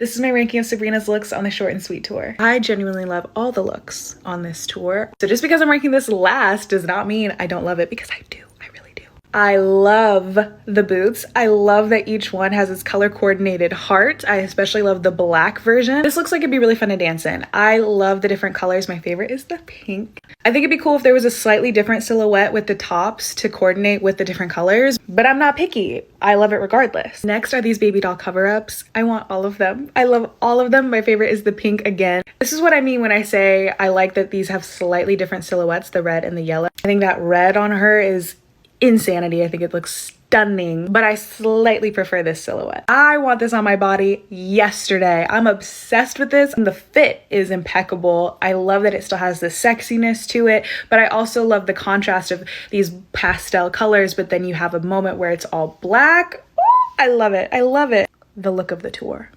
This is my ranking of Sabrina's looks on the Short and Sweet tour. I genuinely love all the looks on this tour. So just because I'm ranking this last does not mean I don't love it, because I do. I really do. I love the boots. I love that each one has its color coordinated heart. I especially love the black version. This looks like it'd be really fun to dance in. I love the different colors. My favorite is the pink. I think it'd be cool if there was a slightly different silhouette with the tops to coordinate with the different colors, but I'm not picky. I love it regardless. Next are these baby doll cover-ups. I want all of them. I love all of them. My favorite is the pink again. This is what I mean when I say I like that these have slightly different silhouettes, the red and the yellow. I think that red on her is insanity. I think it looks stunning, but I slightly prefer this silhouette. I want this on my body yesterday. I'm obsessed with this, and the fit is impeccable. I love that it still has the sexiness to it, but I also love the contrast of these pastel colors, but then you have a moment where it's all black. Ooh, I love it. I love it. The look of the tour.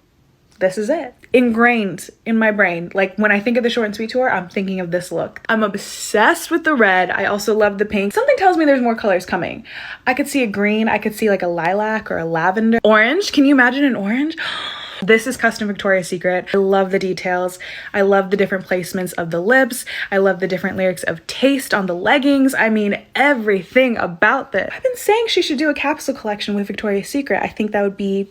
This is it. Ingrained in my brain. Like when I think of the Short and Sweet tour, I'm thinking of this look. I'm obsessed with the red. I also love the pink. Something tells me there's more colors coming. I could see a green. I could see like a lilac or a lavender. Orange. Can you imagine an orange? This is custom Victoria's Secret. I love the details. I love the different placements of the lips. I love the different lyrics of taste on the leggings. I mean, everything about this. I've been saying she should do a capsule collection with Victoria's Secret. I think that would be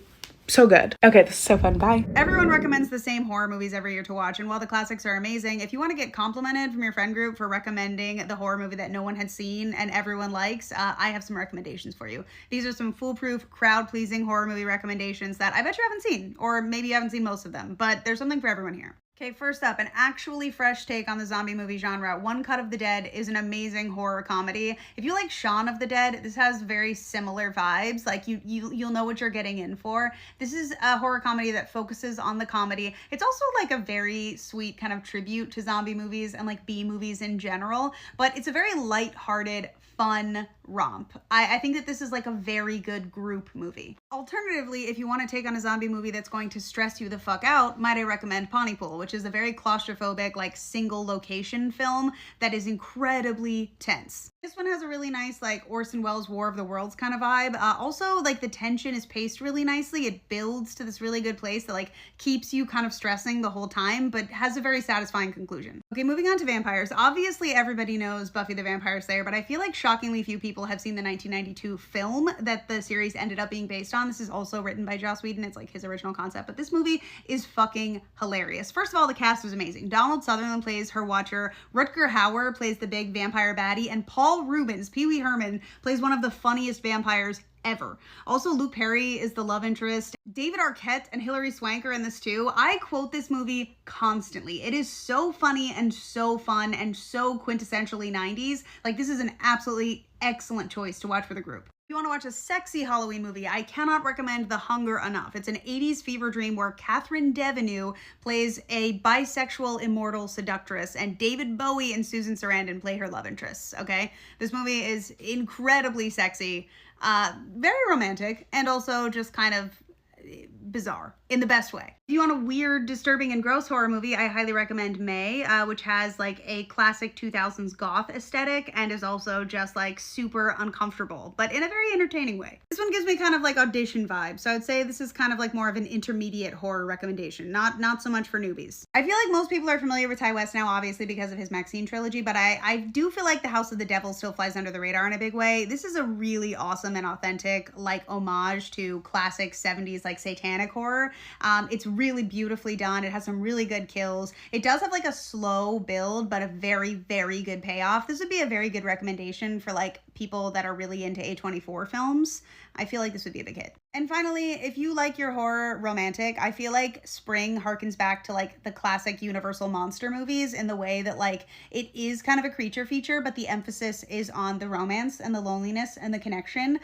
so good. Okay, this is so fun. Bye. Everyone recommends the same horror movies every year to watch, and while the classics are amazing, if you want to get complimented from your friend group for recommending the horror movie that no one had seen and everyone likes, I have some recommendations for you. These are some foolproof, crowd-pleasing horror movie recommendations that I bet you haven't seen, or maybe you haven't seen most of them, but there's something for everyone here. Okay, first up, an actually fresh take on the zombie movie genre. One Cut of the Dead is an amazing horror comedy. If you like Shaun of the Dead, this has very similar vibes. Like you'll know what you're getting in for. This is a horror comedy that focuses on the comedy. It's also like a very sweet kind of tribute to zombie movies and like B movies in general, but it's a very lighthearted, fun romp. I think that this is like a very good group movie. Alternatively, if you want to take on a zombie movie that's going to stress you the fuck out, might I recommend Pontypool, which is a very claustrophobic, like single location film that is incredibly tense. This one has a really nice like Orson Welles' War of the Worlds kind of vibe. Also, like the tension is paced really nicely. It builds to this really good place that like keeps you kind of stressing the whole time, but has a very satisfying conclusion. Okay, moving on to vampires. Obviously, everybody knows Buffy the Vampire Slayer, but I feel like shockingly few people have seen the 1992 film that the series ended up being based on. This is also written by Joss Whedon. It's like his original concept, but this movie is fucking hilarious. First of all, the cast was amazing. Donald Sutherland plays her watcher, Rutger Hauer plays the big vampire baddie, and Paul Reubens, Pee Wee Herman, plays one of the funniest vampires ever. Also, Luke Perry is the love interest. David Arquette and Hilary Swank are in this too. I quote this movie constantly. It is so funny and so fun and so quintessentially 90s. Like, this is an absolutely excellent choice to watch for the group. If you want to watch a sexy Halloween movie, I cannot recommend The Hunger enough. It's an 80s fever dream where Catherine Deneuve plays a bisexual immortal seductress, and David Bowie and Susan Sarandon play her love interests, okay? This movie is incredibly sexy, very romantic, and also just kind of bizarre in the best way. If you want a weird, disturbing, and gross horror movie, I highly recommend May, which has like a classic 2000s goth aesthetic and is also just like super uncomfortable, but in a very entertaining way. This one gives me kind of like audition vibes, so I'd say this is kind of like more of an intermediate horror recommendation, not so much for newbies. I feel like most people are familiar with Ty West now, obviously because of his Maxine trilogy, but I do feel like The House of the Devil still flies under the radar in a big way. This is a really awesome and authentic like homage to classic 70s like satanic horror. It's really beautifully done. It has some really good kills. It does have like a slow build, but a very, very good payoff. This would be a very good recommendation for like people that are really into A24 films. I feel like this would be a big hit. And finally, if you like your horror romantic, I feel like Spring harkens back to like the classic Universal monster movies in the way that like it is kind of a creature feature, but the emphasis is on the romance and the loneliness and the connection.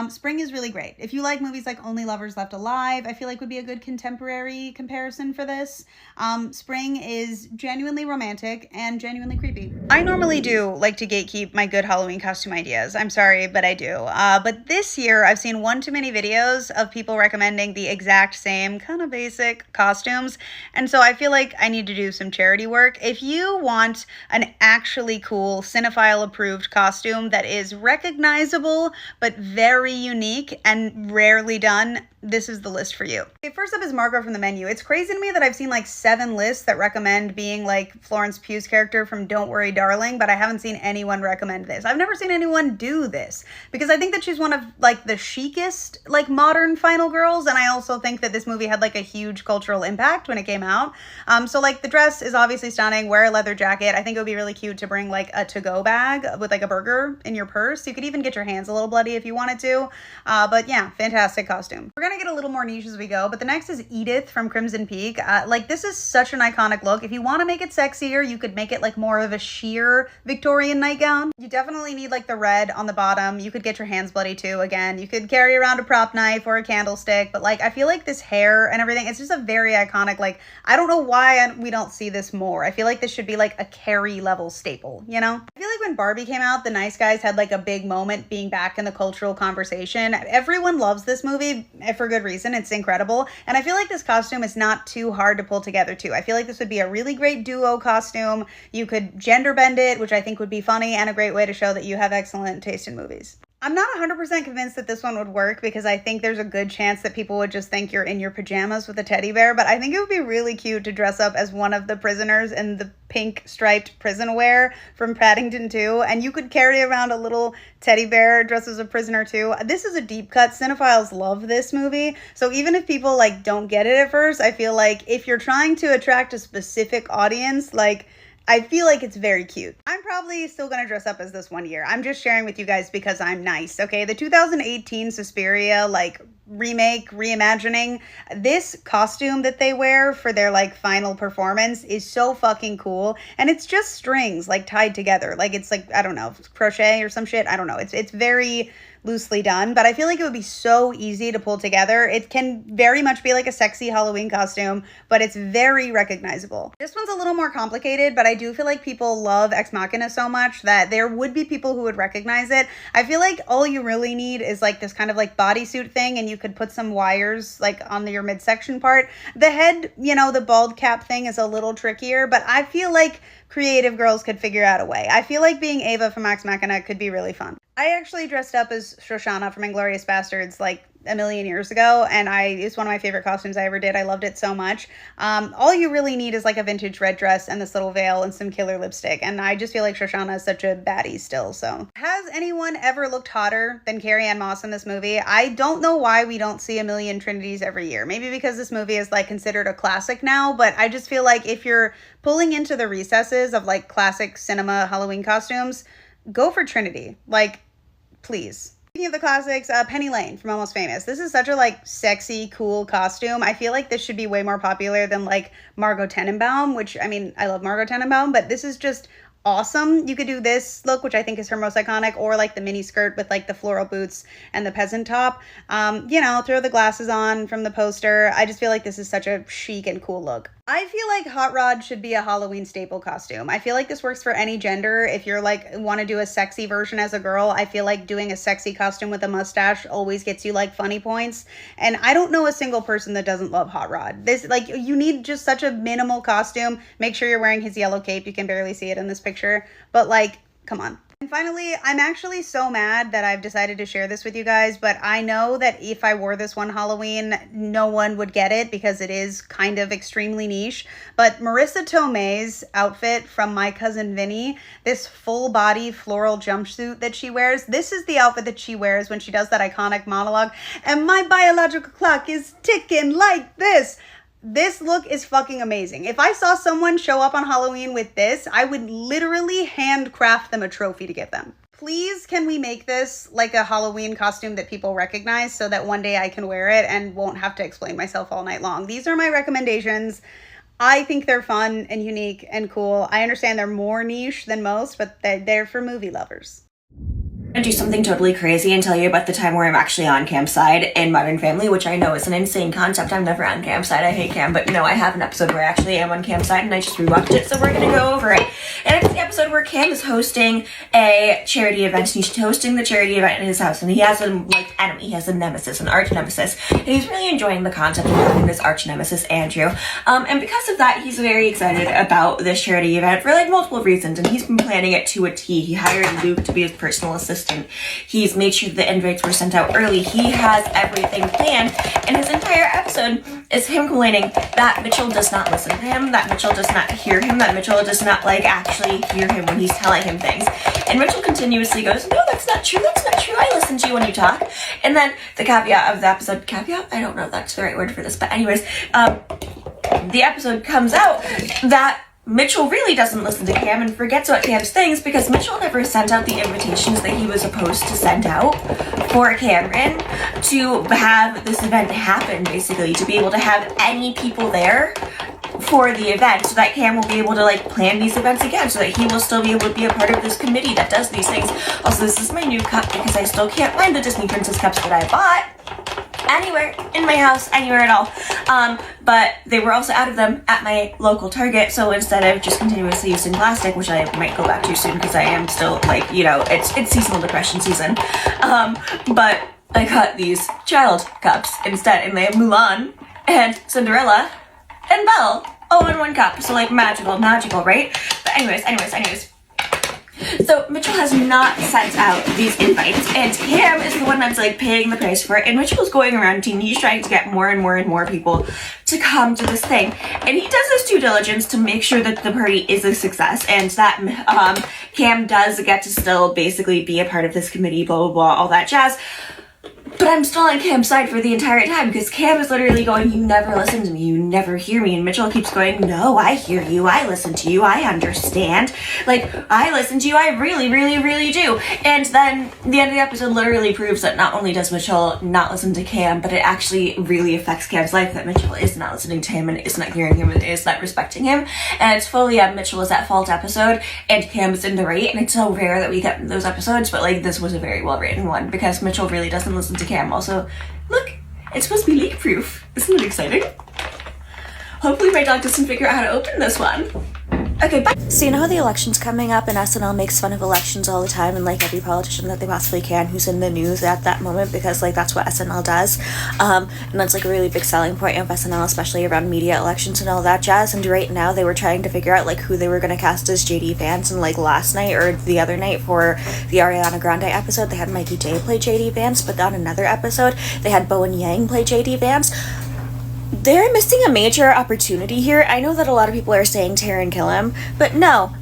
Spring is really great. If you like movies like Only Lovers Left Alive, I feel like would be a good contemporary comparison for this. Spring is genuinely romantic and genuinely creepy. I normally do like to gatekeep my good Halloween costume ideas. I'm sorry, but I do. But this year I've seen one too many videos of people recommending the exact same kind of basic costumes. And so I feel like I need to do some charity work. If you want an actually cool cinephile approved costume that is recognizable, but very unique and rarely done, this is the list for you. Okay, first up is Margot from The Menu. It's crazy to me that I've seen like 7 lists that recommend being like Florence Pugh's character from Don't Worry Darling, but I haven't seen anyone recommend this. I've never seen anyone do this because I think that she's one of like the chicest like modern final girls, and I also think that this movie had like a huge cultural impact when it came out. So like the dress is obviously stunning. Wear a leather jacket. I think it would be really cute to bring like a to-go bag with like a burger in your purse. You could even get your hands a little bloody if you wanted to. But yeah, fantastic costume. We're gonna get a little more niche as we go, but the next is Edith from Crimson Peak. Like this is such an iconic look. If you want to make it sexier, you could make it like more of a sheer Victorian nightgown. You definitely need like the red on the bottom. You could get your hands bloody too. Again, you could carry around a prop knife or a candlestick, but like I feel like this hair and everything, it's just a very iconic, like I don't know why we don't see this more. I feel like this should be like a Carrie level staple, you know? I feel like when Barbie came out, the Nice Guys had like a big moment being back in the cultural conversation. Everyone loves this movie for good reason. It's incredible. And I feel like this costume is not too hard to pull together too. I feel like this would be a really great duo costume. You could gender bend it, which I think would be funny and a great way to show that you have excellent taste in movies. I'm not 100% convinced that this one would work because I think there's a good chance that people would just think you're in your pajamas with a teddy bear, but I think it would be really cute to dress up as one of the prisoners in the pink striped prison wear from Paddington 2, and you could carry around a little teddy bear dressed as a prisoner too. This is a deep cut. Cinephiles love this movie, so even if people like don't get it at first, I feel like if you're trying to attract a specific audience, like I feel like it's very cute. I'm probably still gonna dress up as this one year. I'm just sharing with you guys because I'm nice, okay? The 2018 Suspiria, like, remake, reimagining, this costume that they wear for their, like, final performance is so fucking cool. And it's just strings, like, tied together. Like, it's like, I don't know, crochet or some shit. I don't know. It's very loosely done, but I feel like it would be so easy to pull together. It can very much be like a sexy Halloween costume, but it's very recognizable. This one's a little more complicated, but I do feel like people love Ex Machina so much that there would be people who would recognize it. I feel like all you really need is like this kind of like bodysuit thing, and you could put some wires like on your midsection part. The head, you know, the bald cap thing is a little trickier, but I feel like creative girls could figure out a way. I feel like being Ava from Ex Machina could be really fun. I actually dressed up as Shoshana from Inglourious Basterds like a million years ago, and it's one of my favorite costumes I ever did. I loved it so much. All you really need is like a vintage red dress and this little veil and some killer lipstick, and I just feel like Shoshana is such a baddie still. So has anyone ever looked hotter than Carrie-Anne Moss in this movie? I don't know why we don't see a million Trinities every year. Maybe because this movie is like considered a classic now, but I just feel like if you're pulling into the recesses of like classic cinema Halloween costumes, go for Trinity. Like, please. Speaking of the classics, Penny Lane from Almost Famous. This is such a like sexy, cool costume. I feel like this should be way more popular than like Margot Tenenbaum, which, I mean, I love Margot Tenenbaum, but this is just awesome. You could do this look, which I think is her most iconic, or like the mini skirt with like the floral boots and the peasant top. You know, throw the glasses on from the poster. I just feel like this is such a chic and cool look. I feel like Hot Rod should be a Halloween staple costume. I feel like this works for any gender. If you're like want to do a sexy version as a girl, I feel like doing a sexy costume with a mustache always gets you like funny points. And I don't know a single person that doesn't love Hot Rod. This, like, you need just such a minimal costume. Make sure you're wearing his yellow cape. You can barely see it in this picture, but like, come on. And finally, I'm actually so mad that I've decided to share this with you guys, but I know that if I wore this one Halloween, no one would get it because it is kind of extremely niche. But Marissa Tomei's outfit from My Cousin Vinny, this full body floral jumpsuit that she wears, this is the outfit that she wears when she does that iconic monologue, and my biological clock is ticking like this. This look is fucking amazing. If I saw someone show up on Halloween with this, I would literally handcraft them a trophy to give them. Please, can we make this like a Halloween costume that people recognize so that one day I can wear it and won't have to explain myself all night long? These are my recommendations. I think they're fun and unique and cool. I understand they're more niche than most, but they're for movie lovers. And do something totally crazy and tell you about the time where I'm actually on campsite in Modern Family, which I know is an insane concept. I'm never on campsite. I hate camp, but you know, I have an episode where I actually am on campsite and I just rewatched it, so we're gonna go over it. And it's the episode where Cam is hosting a charity event. He's hosting the charity event in his house, and he has a enemy. He has a nemesis, an arch nemesis. And he's really enjoying the concept of having this arch nemesis, Andrew. And because of that, he's very excited about this charity event for like multiple reasons, and he's been planning it to a T. He hired Luke to be his personal assistant assistant. He's made sure the invites were sent out early. He has everything planned, and his entire episode is him complaining that Mitchell does not listen to him, that Mitchell does not hear him, that Mitchell does not like actually hear him when he's telling him things. And Mitchell continuously goes, no, that's not true, I listen to you when you talk. And then the caveat of the episode, caveat? I don't know if that's the right word for this, but anyways, the episode comes out that Mitchell really doesn't listen to Cam and forgets about Cam's things because Mitchell never sent out the invitations that he was supposed to send out for Cameron to have this event happen, basically, to be able to have any people there for the event so that Cam will be able to like plan these events again, so that he will still be able to be a part of this committee that does these things. Also, this is my new cup because I still can't find the Disney Princess cups that I bought anywhere in my house, anywhere at all. But they were also out of them at my local Target, so instead of just continuously using plastic, which I might go back to soon because I am still like, you know, it's seasonal depression season. But I got these child cups instead, and they have Mulan and Cinderella and Belle all in one cup. So like magical, right? But anyways. So Mitchell has not sent out these invites, and Cam is the one that's like paying the price for it, and Mitchell is going around and he's trying to get more and more people to come to this thing, and he does his due diligence to make sure that the party is a success and that Cam does get to still basically be a part of this committee, blah blah blah, all that jazz. But I'm still on Cam's side for the entire time because Cam is literally going, you never listen to me, you never hear me. And Mitchell keeps going, no, I hear you, I listen to you, I understand. Like, I listen to you, I really do. And then the end of the episode literally proves that not only does Mitchell not listen to Cam, but it actually really affects Cam's life, that Mitchell is not listening to him and is not hearing him and is not respecting him. And it's fully a Mitchell is at fault episode and Cam is in the right. And it's so rare that we get those episodes, but like this was a very well written one because Mitchell really doesn't listen to Cam. Also, look, it's supposed to be leak proof. Isn't it exciting? Hopefully my dog doesn't figure out how to open this one. Okay, bye. So you know how the election's coming up and SNL makes fun of elections all the time and like every politician that they possibly can who's in the news at that moment because like that's what SNL does. And that's like a really big selling point of SNL, especially around media elections and all that jazz. And right now they were trying to figure out like who they were going to cast as JD Vance, and like last night or the other night for the Ariana Grande episode they had Mikey J play JD Vance, but on another episode they had Bowen Yang play JD Vance. They're missing a major opportunity here. I know that a lot of people are saying Taran Killam, but no,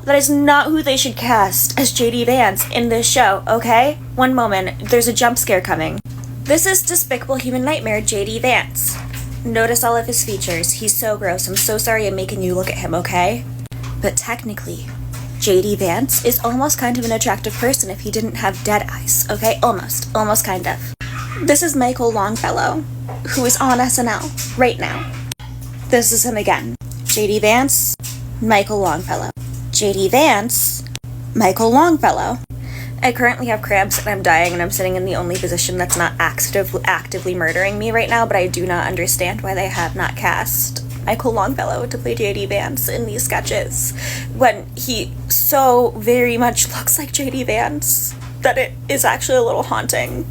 that is not who they should cast as JD Vance in this show, okay? One moment, there's a jump scare coming. This is Despicable Human Nightmare JD Vance. Notice all of his features. He's so gross. I'm so sorry I'm making you look at him, okay? But technically, JD Vance is almost kind of an attractive person if he didn't have dead eyes, okay? Almost kind of. This is Michael Longfellow, who is on SNL right now. This is him again. JD Vance, Michael Longfellow. JD Vance, Michael Longfellow. I currently have cramps and I'm dying and I'm sitting in the only position that's not actively murdering me right now, but I do not understand why they have not cast Michael Longfellow to play JD Vance in these sketches when he so very much looks like JD Vance that it is actually a little haunting.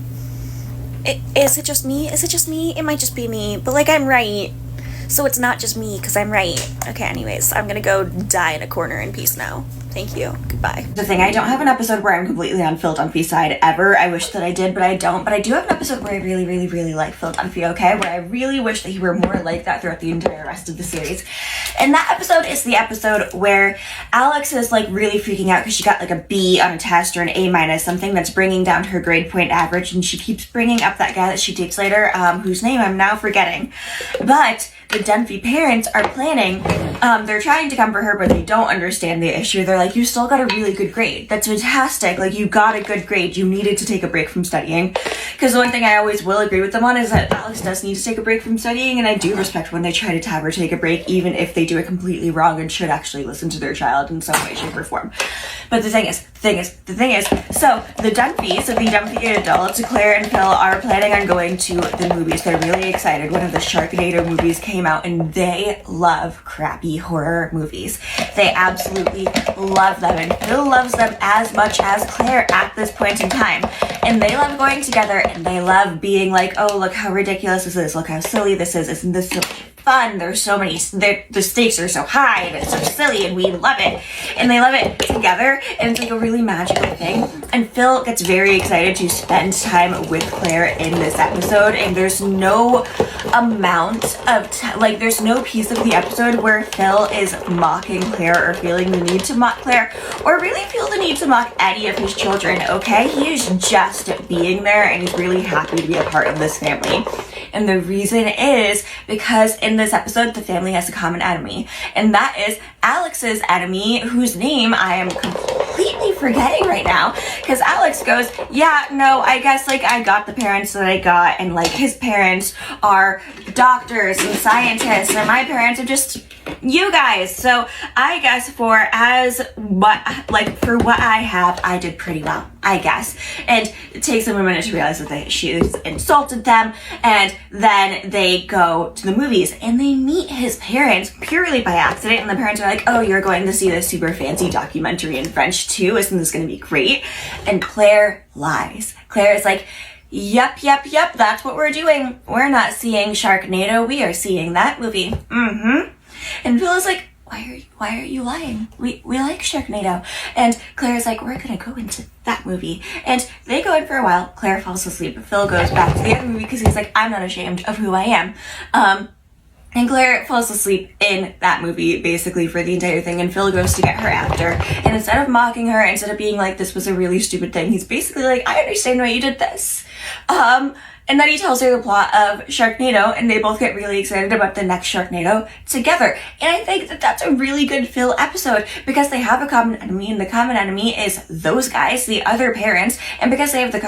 Is it just me? It might just be me, but like I'm right. So it's not just me because I'm right. Okay, anyways, I'm gonna go die in a corner in peace now. Thank you. Goodbye. The thing, I don't have an episode where I'm completely on Phil Dunphy's side ever. I wish that I did, but I don't. But I do have an episode where I really like Phil Dunphy, okay? Where I really wish that he were more like that throughout the entire rest of the series. And that episode is the episode where Alex is like really freaking out because she got like a B on a test or an A-, something that's bringing down her grade point average, and she keeps bringing up that guy that she dates later, whose name I'm now forgetting. But the Dunphy parents are planning, they're trying to comfort her, but they don't understand the issue. They're like, you still got a really good grade. That's fantastic. Like, you got a good grade. You needed to take a break from studying. Because the one thing I always will agree with them on is that Alex does need to take a break from studying, and I do respect when they try to have her take a break, even if they do it completely wrong and should actually listen to their child in some way, shape, or form. But the thing is, so the Dunphys, so the Dunphy adults, Claire and Phil, are planning on going to the movies. They're really excited. One of the Sharknado movies came out, and they love crappy horror movies. They absolutely love them, and Phil loves them as much as Claire at this point in time. And they love going together, and they love being like, oh, look how ridiculous this is, look how silly this is, isn't this so fun. There's so many, the stakes are so high and it's so silly and we love it. And they love it together and it's like a really magical thing. And Phil gets very excited to spend time with Claire in this episode, and there's no amount of there's no piece of the episode where Phil is mocking Claire or feeling the need to mock Claire or really feel the need to mock any of his children, okay? He is just being there and he's really happy to be a part of this family. And the reason is because in this episode, the family has a common enemy. And that is Alex's enemy, whose name I am completely forgetting right now. Because Alex goes, yeah, no, I guess, like, I got the parents that I got. And, like, his parents are doctors and scientists. And my parents are just you guys. So I guess for what I have, I did pretty well, I guess. And it takes them a minute to realize that she's insulted them, and then they go to the movies and they meet his parents purely by accident, and the parents are like, oh, you're going to see this super fancy documentary in French too, isn't this going to be great? And Claire lies. Claire is like, yep, that's what we're doing. We're not seeing Sharknado, we are seeing that movie. And Phil is like, why are you lying? We like Sharknado. And Claire's like, we're gonna go into that movie. And they go in for a while. Claire falls asleep. Phil goes back to the other movie because he's like, I'm not ashamed of who I am. And Claire falls asleep in that movie basically for the entire thing, and Phil goes to get her after. And instead of mocking her, instead of being like, this was a really stupid thing, he's basically like, I understand why you did this. And then he tells her the plot of Sharknado, and they both get really excited about the next Sharknado together. And I think that that's a really good Phil episode because they have a common enemy, and the common enemy is those guys, the other parents. And because they have the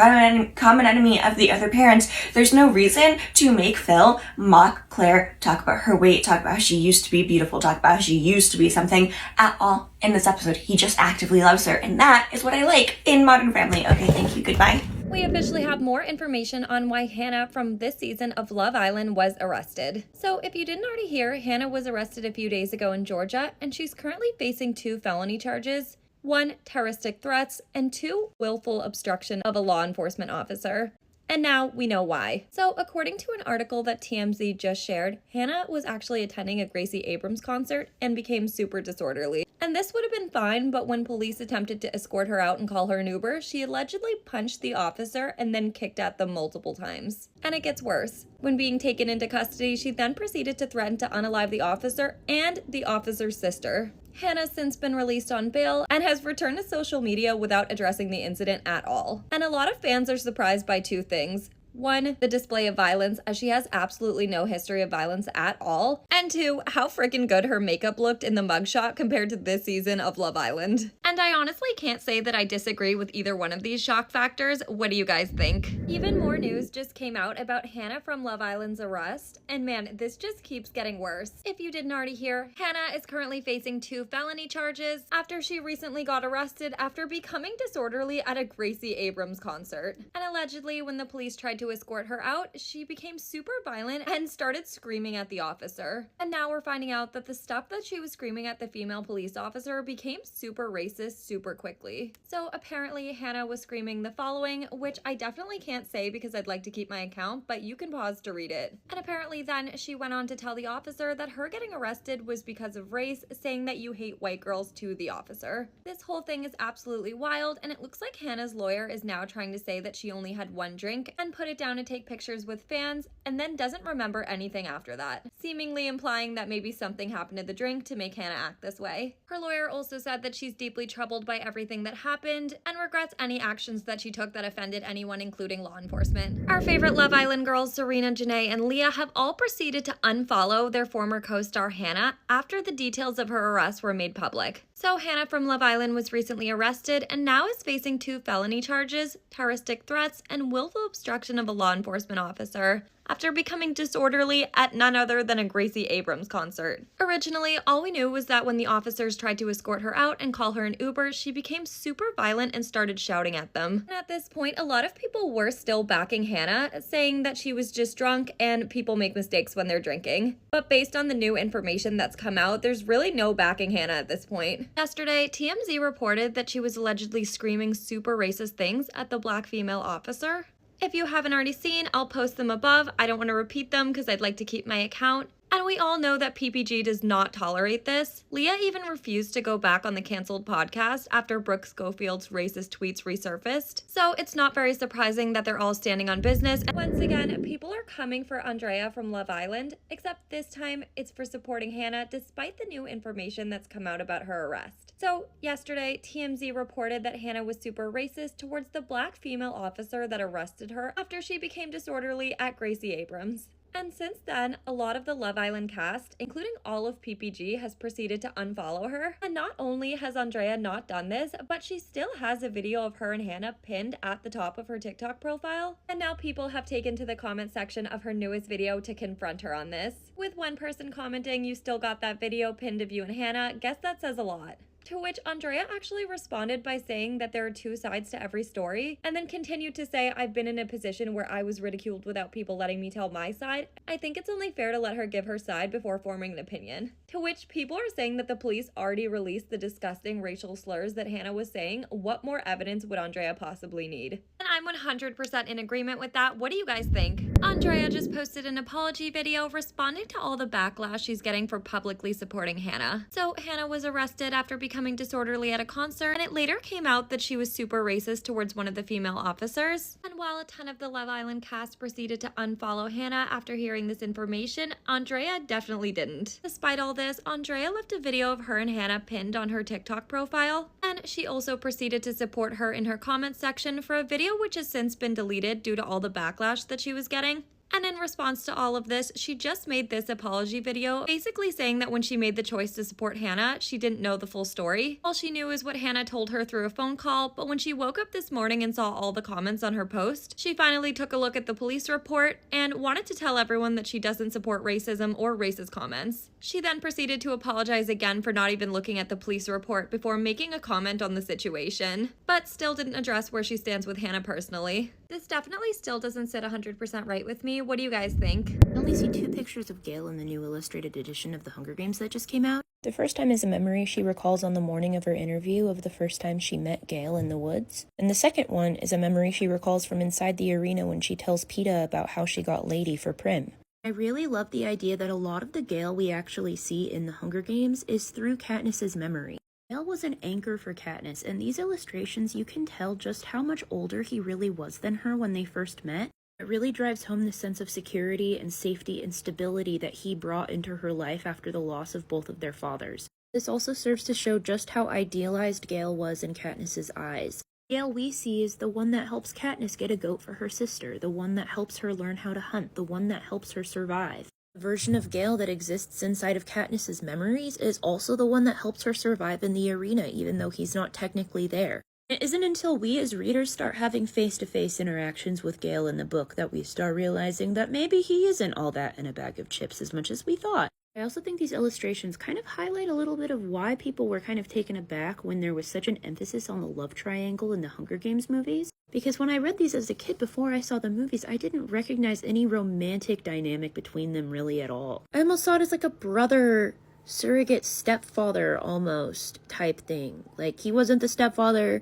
common enemy of the other parents, there's no reason to make Phil mock Claire, talk about her weight, talk about how she used to be beautiful, talk about how she used to be something at all in this episode. He just actively loves her, and that is what I like in Modern Family. Okay, thank you, goodbye. We officially have more information on why Hannah from this season of Love Island was arrested. So if you didn't already hear, Hannah was arrested a few days ago in Georgia, and she's currently facing 2 felony charges. 1, terroristic threats, and 2, willful obstruction of a law enforcement officer. And now we know why. So according to an article that TMZ just shared, Hannah was actually attending a Gracie Abrams concert and became super disorderly. And this would have been fine, but when police attempted to escort her out and call her an Uber, she allegedly punched the officer and then kicked at them multiple times. And it gets worse. When being taken into custody, she then proceeded to threaten to unalive the officer and the officer's sister. Hannah's since been released on bail and has returned to social media without addressing the incident at all. And a lot of fans are surprised by 2 things. 1, the display of violence, as she has absolutely no history of violence at all. And 2, how freaking good her makeup looked in the mugshot compared to this season of Love Island. And I honestly can't say that I disagree with either one of these shock factors. What do you guys think? Even more news just came out about Hannah from Love Island's arrest, and man, this just keeps getting worse. If you didn't already hear, Hannah is currently facing 2 felony charges after she recently got arrested after becoming disorderly at a Gracie Abrams concert. And allegedly, when the police tried to escort her out, she became super violent and started screaming at the officer. And now we're finding out that the stuff that she was screaming at the female police officer became super racist super quickly. So apparently Hannah was screaming the following, which I definitely can't say because I'd like to keep my account, but you can pause to read it. And apparently then she went on to tell the officer that her getting arrested was because of race, saying that you hate white girls to the officer. This whole thing is absolutely wild, and it looks like Hannah's lawyer is now trying to say that she only had 1 drink and put it down to take pictures with fans and then doesn't remember anything after that, seemingly implying that maybe something happened to the drink to make Hannah act this way. Her lawyer also said that she's deeply troubled by everything that happened and regrets any actions that she took that offended anyone, including law enforcement. Our favorite Love Island girls, Serena, Janae, and Leah, have all proceeded to unfollow their former co-star Hannah after the details of her arrest were made public. So Hannah from Love Island was recently arrested and now is facing 2 felony charges, terroristic threats, and willful obstruction of a law enforcement officer after becoming disorderly at none other than a Gracie Abrams concert. Originally, all we knew was that when the officers tried to escort her out and call her an Uber, she became super violent and started shouting at them. And at this point, a lot of people were still backing Hannah, saying that she was just drunk and people make mistakes when they're drinking. But based on the new information that's come out, there's really no backing Hannah at this point. Yesterday, TMZ reported that she was allegedly screaming super racist things at the black female officer. If you haven't already seen, I'll post them above. I don't want to repeat them because I'd like to keep my account. And we all know that PPG does not tolerate this. Leah even refused to go back on the canceled podcast after Brooke Schofield's racist tweets resurfaced. So it's not very surprising that they're all standing on business. And once again, people are coming for Andrea from Love Island, except this time it's for supporting Hannah despite the new information that's come out about her arrest. So yesterday, TMZ reported that Hannah was super racist towards the black female officer that arrested her after she became disorderly at Gracie Abrams. And since then, a lot of the Love Island cast, including all of PPG, has proceeded to unfollow her. And not only has Andrea not done this, but she still has a video of her and Hannah pinned at the top of her TikTok profile. And now people have taken to the comment section of her newest video to confront her on this. With one person commenting, "You still got that video pinned of you and Hannah? Guess that says a lot." To which Andrea actually responded by saying that there are two sides to every story, and then continued to say, "I've been in a position where I was ridiculed without people letting me tell my side. I think it's only fair to let her give her side before forming an opinion." To which people are saying that the police already released the disgusting racial slurs that Hannah was saying. What more evidence would Andrea possibly need? And I'm 100% in agreement with that. What do you guys think? Andrea just posted an apology video responding to all the backlash she's getting for publicly supporting Hannah. So Hannah was arrested after becoming disorderly at a concert, and it later came out that she was super racist towards one of the female officers. And while a ton of the Love Island cast proceeded to unfollow Hannah after hearing this information, Andrea definitely didn't. Despite all this, Andrea left a video of her and Hannah pinned on her TikTok profile, and she also proceeded to support her in her comments section for a video which has since been deleted due to all the backlash that she was getting. And in response to all of this, she just made this apology video, basically saying that when she made the choice to support Hannah, she didn't know the full story. All she knew is what Hannah told her through a phone call, but when she woke up this morning and saw all the comments on her post, she finally took a look at the police report and wanted to tell everyone that she doesn't support racism or racist comments. She then proceeded to apologize again for not even looking at the police report before making a comment on the situation, but still didn't address where she stands with Hannah personally. This definitely still doesn't sit 100% right with me. What do you guys think? I only see 2 pictures of Gale in the new illustrated edition of The Hunger Games that just came out. The first time is a memory she recalls on the morning of her interview of the first time she met Gale in the woods. And the second one is a memory she recalls from inside the arena when she tells Peeta about how she got Lady for Prim. I really love the idea that a lot of the Gale we actually see in The Hunger Games is through Katniss's memory. Gale was an anchor for Katniss, and these illustrations you can tell just how much older he really was than her when they first met. It really drives home the sense of security and safety and stability that he brought into her life after the loss of both of their fathers. This also serves to show just how idealized Gale was in Katniss's eyes. Gale we see is the one that helps Katniss get a goat for her sister, the one that helps her learn how to hunt, the one that helps her survive. The version of Gale that exists inside of Katniss's memories is also the one that helps her survive in the arena, even though he's not technically there. It isn't until we as readers start having face-to-face interactions with Gale in the book that we start realizing that maybe he isn't all that in a bag of chips as much as we thought. I also think these illustrations kind of highlight a little bit of why people were kind of taken aback when there was such an emphasis on the love triangle in the Hunger Games movies. Because when I read these as a kid before I saw the movies, I didn't recognize any romantic dynamic between them really at all. I almost saw it as like a brother, surrogate stepfather almost type thing. Like he wasn't the stepfather,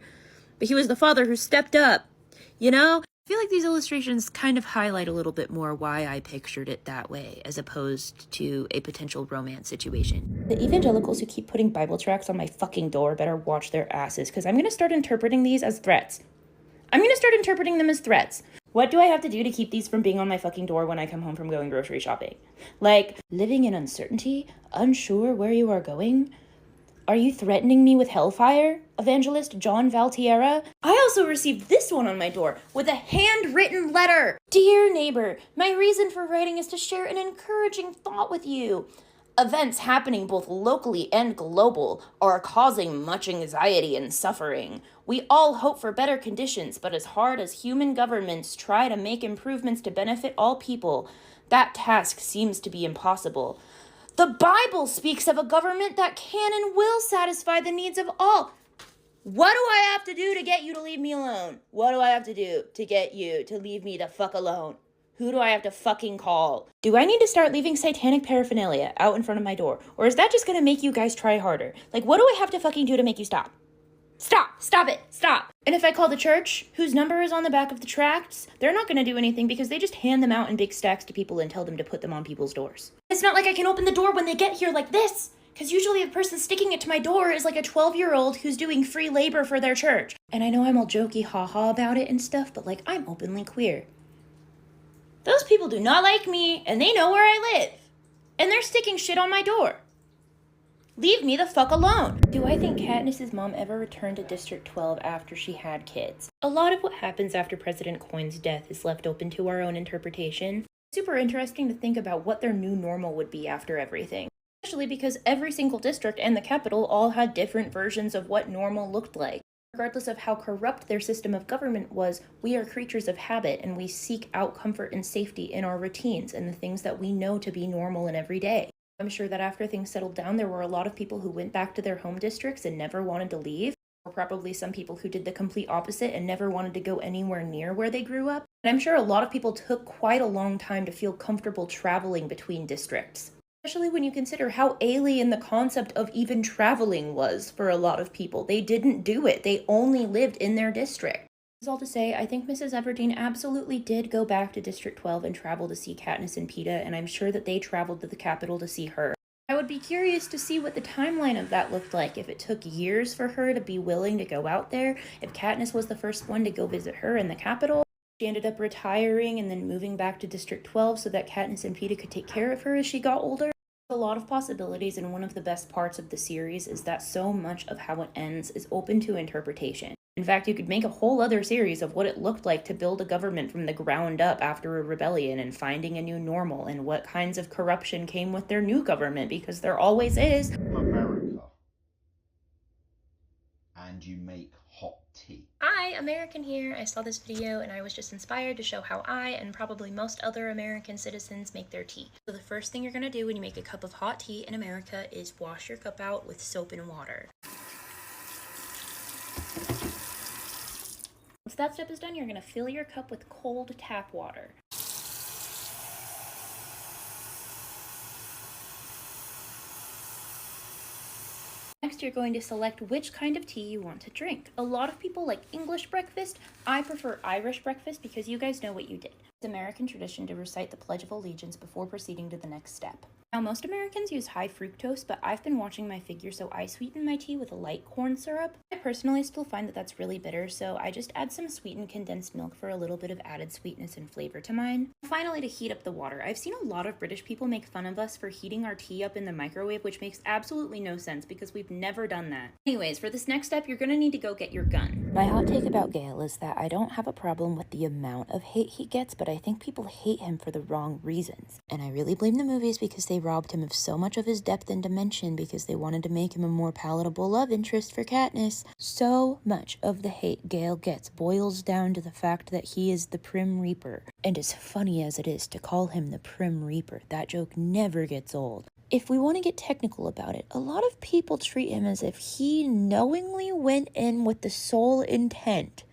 but he was the father who stepped up, you know? I feel like these illustrations kind of highlight a little bit more why I pictured it that way, as opposed to a potential romance situation. The evangelicals who keep putting Bible tracts on my fucking door better watch their asses, because I'm going to start interpreting these as threats. I'm going to start interpreting them as threats. What do I have to do to keep these from being on my fucking door when I come home from going grocery shopping? Like, living in uncertainty, unsure where you are going? Are you threatening me with hellfire, Evangelist John Valtierra? I also received this one on my door with a handwritten letter. Dear neighbor, my reason for writing is to share an encouraging thought with you. Events happening both locally and global are causing much anxiety and suffering. We all hope for better conditions, but as hard as human governments try to make improvements to benefit all people, that task seems to be impossible. The Bible speaks of a government that can and will satisfy the needs of all. What do I have to do to get you to leave me alone? What do I have to do to get you to leave me the fuck alone? Who do I have to fucking call? Do I need to start leaving satanic paraphernalia out in front of my door? Or is that just gonna make you guys try harder? Like, what do I have to fucking do to make you stop? Stop it, stop. And if I call the church, whose number is on the back of the tracts, they're not gonna do anything because they just hand them out in big stacks to people and tell them to put them on people's doors. It's not like I can open the door when they get here like this, because usually the person sticking it to my door is like a 12-year-old who's doing free labor for their church. And I know I'm all jokey haha about it and stuff, but like, I'm openly queer. Those people do not like me, and they know where I live. And they're sticking shit on my door. Leave me the fuck alone. Do I think Katniss's mom ever returned to District 12 after she had kids? A lot of what happens after President Coin's death is left open to our own interpretation. Super interesting to think about what their new normal would be after everything. Especially because every single district and the capital all had different versions of what normal looked like. Regardless of how corrupt their system of government was, we are creatures of habit and we seek out comfort and safety in our routines and the things that we know to be normal and everyday. I'm sure that after things settled down, there were a lot of people who went back to their home districts and never wanted to leave, or probably some people who did the complete opposite and never wanted to go anywhere near where they grew up. And I'm sure a lot of people took quite a long time to feel comfortable traveling between districts. Especially when you consider how alien the concept of even traveling was for a lot of people. They didn't do it. They only lived in their district. This is all to say, I think Mrs. Everdeen absolutely did go back to District 12 and travel to see Katniss and Peeta, and I'm sure that they traveled to the capital to see her. I would be curious to see what the timeline of that looked like, if it took years for her to be willing to go out there, if Katniss was the first one to go visit her in the capital. She ended up retiring and then moving back to District 12 so that Katniss and Peeta could take care of her as she got older. A lot of possibilities, and one of the best parts of the series is that so much of how it ends is open to interpretation. In fact, you could make a whole other series of what it looked like to build a government from the ground up after a rebellion and finding a new normal and what kinds of corruption came with their new government, because there always is. America. And you make hot tea. Hi, American here. I saw this video and I was just inspired to show how I and probably most other American citizens make their tea. So the first thing you're gonna do when you make a cup of hot tea in America is wash your cup out with soap and water. Once that step is done, you're gonna fill your cup with cold tap water. Next, you're going to select which kind of tea you want to drink. A lot of people like English breakfast. I prefer Irish breakfast because you guys know what you did. It's American tradition to recite the Pledge of Allegiance before proceeding to the next step. Now, most Americans use high fructose, but I've been watching my figure, so I sweeten my tea with a light corn syrup. I personally still find that that's really bitter, so I just add some sweetened condensed milk for a little bit of added sweetness and flavor to mine. Finally, to heat up the water. I've seen a lot of British people make fun of us for heating our tea up in the microwave, which makes absolutely no sense because we've never done that. Anyways, for this next step, you're gonna need to go get your gun. My hot take about Gale is that I don't have a problem with the amount of hate he gets, but I think people hate him for the wrong reasons. And I really blame the movies because they robbed him of so much of his depth and dimension because they wanted to make him a more palatable love interest for Katniss. So much of the hate Gale gets boils down to the fact that he is the Prim Reaper. And as funny as it is to call him the Prim Reaper, that joke never gets old. If we want to get technical about it, a lot of people treat him as if he knowingly went in with the sole intent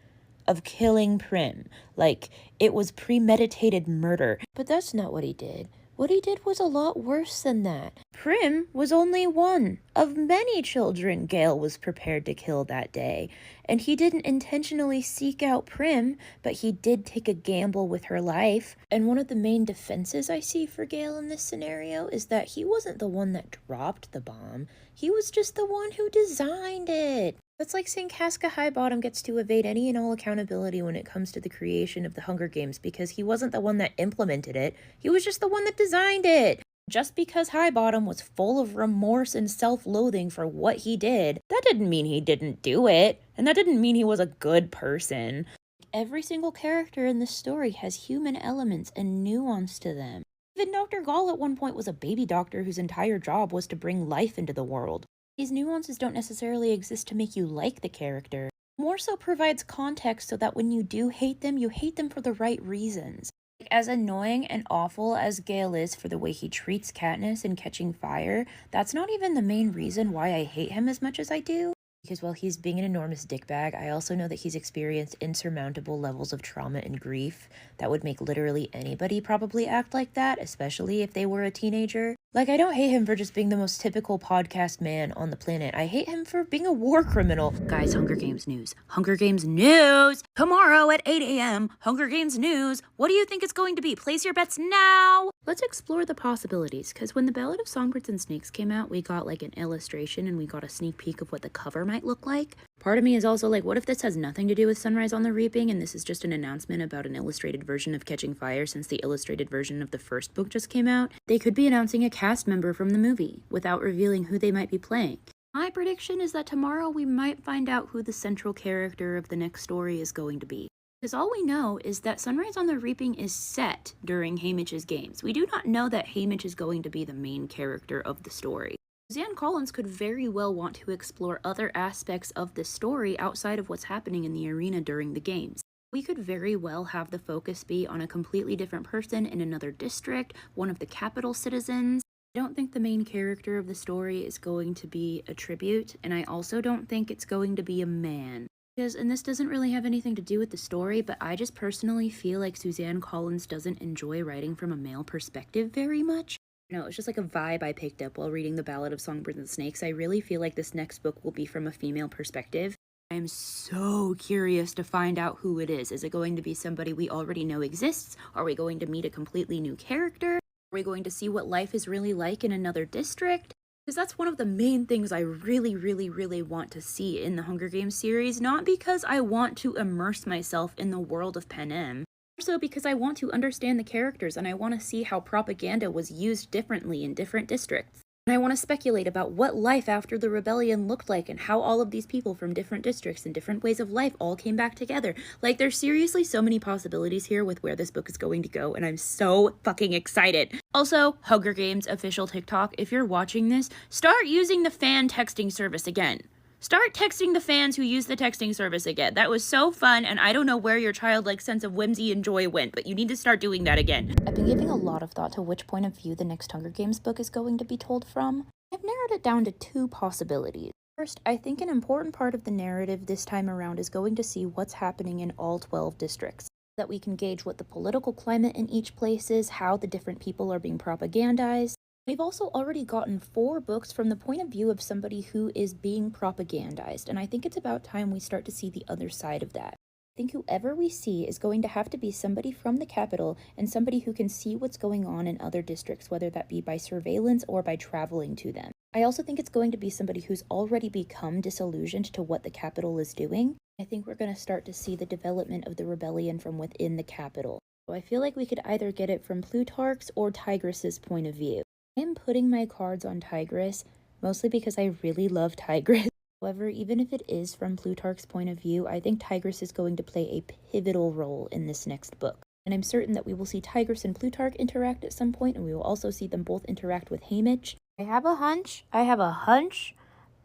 of killing Prim. Like, it was premeditated murder. But that's not what he did. What he did was a lot worse than that. Prim was only one of many children Gale was prepared to kill that day. And he didn't intentionally seek out Prim, but he did take a gamble with her life. And one of the main defenses I see for Gale in this scenario is that he wasn't the one that dropped the bomb. He was just the one who designed it. That's like saying Casca Highbottom gets to evade any and all accountability when it comes to the creation of the Hunger Games because he wasn't the one that implemented it, he was just the one that designed it. Just because Highbottom was full of remorse and self-loathing for what he did, that didn't mean he didn't do it, and that didn't mean he was a good person. Every single character in this story has human elements and nuance to them. Even Dr. Gall at one point was a baby doctor whose entire job was to bring life into the world. These nuances don't necessarily exist to make you like the character. More so provides context so that when you do hate them for the right reasons. As annoying and awful as Gale is for the way he treats Katniss in Catching Fire, that's not even the main reason why I hate him as much as I do. Because while he's being an enormous dickbag, I also know that he's experienced insurmountable levels of trauma and grief that would make literally anybody probably act like that, especially if they were a teenager. Like, I don't hate him for just being the most typical podcast man on the planet. I hate him for being a war criminal. Guys, Hunger Games news. Hunger Games news! Tomorrow at 8 a.m., Hunger Games news. What do you think it's going to be? Place your bets now! Let's explore the possibilities, because when The Ballad of Songbirds and Snakes came out, we got like an illustration and we got a sneak peek of what the cover might look like. Part of me is also like, what if this has nothing to do with Sunrise on the Reaping and this is just an announcement about an illustrated version of Catching Fire since the illustrated version of the first book just came out? They could be announcing a cast member from the movie without revealing who they might be playing. My prediction is that tomorrow we might find out who the central character of the next story is going to be. Because all we know is that Sunrise on the Reaping is set during Haymitch's games. We do not know that Haymitch is going to be the main character of the story. Suzanne Collins could very well want to explore other aspects of the story outside of what's happening in the arena during the games. We could very well have the focus be on a completely different person in another district, one of the capital citizens. I don't think the main character of the story is going to be a tribute, and I also don't think it's going to be a man. And this doesn't really have anything to do with the story, but I just personally feel like Suzanne Collins doesn't enjoy writing from a male perspective very much. No, it's just like a vibe I picked up while reading The Ballad of Songbirds and Snakes. I really feel like this next book will be from a female perspective. I'm so curious to find out who it is. Is it going to be somebody we already know exists? Are we going to meet a completely new character? Are we going to see what life is really like in another district? Because that's one of the main things I really want to see in the Hunger Games series. Not because I want to immerse myself in the world of Panem. Also because I want to understand the characters and I want to see how propaganda was used differently in different districts. And I want to speculate about what life after the rebellion looked like and how all of these people from different districts and different ways of life all came back together. Like, there's seriously so many possibilities here with where this book is going to go, and I'm so fucking excited. Also, Hunger Games official TikTok, if you're watching this, start using the fan texting service again. Start texting the fans who use the texting service again. That was so fun, and I don't know where your childlike sense of whimsy and joy went, but you need to start doing that again. I've been giving a lot of thought to which point of view the next Hunger Games book is going to be told from. I've narrowed it down to two possibilities. First, I think an important part of the narrative this time around is going to see what's happening in all 12 districts. That we can gauge what the political climate in each place is, how the different people are being propagandized. We've also already gotten 4 books from the point of view of somebody who is being propagandized, and I think it's about time we start to see the other side of that. I think whoever we see is going to have to be somebody from the capital and somebody who can see what's going on in other districts, whether that be by surveillance or by traveling to them. I also think it's going to be somebody who's already become disillusioned to what the capital is doing. I think we're going to start to see the development of the rebellion from within the capital. So I feel like we could either get it from Plutarch's or Tigris's point of view. I'm putting my cards on Tigris, mostly because I really love Tigris. However, even if it is from Plutarch's point of view, I think Tigris is going to play a pivotal role in this next book. And I'm certain that we will see Tigris and Plutarch interact at some point, and we will also see them both interact with Haymitch. I have a hunch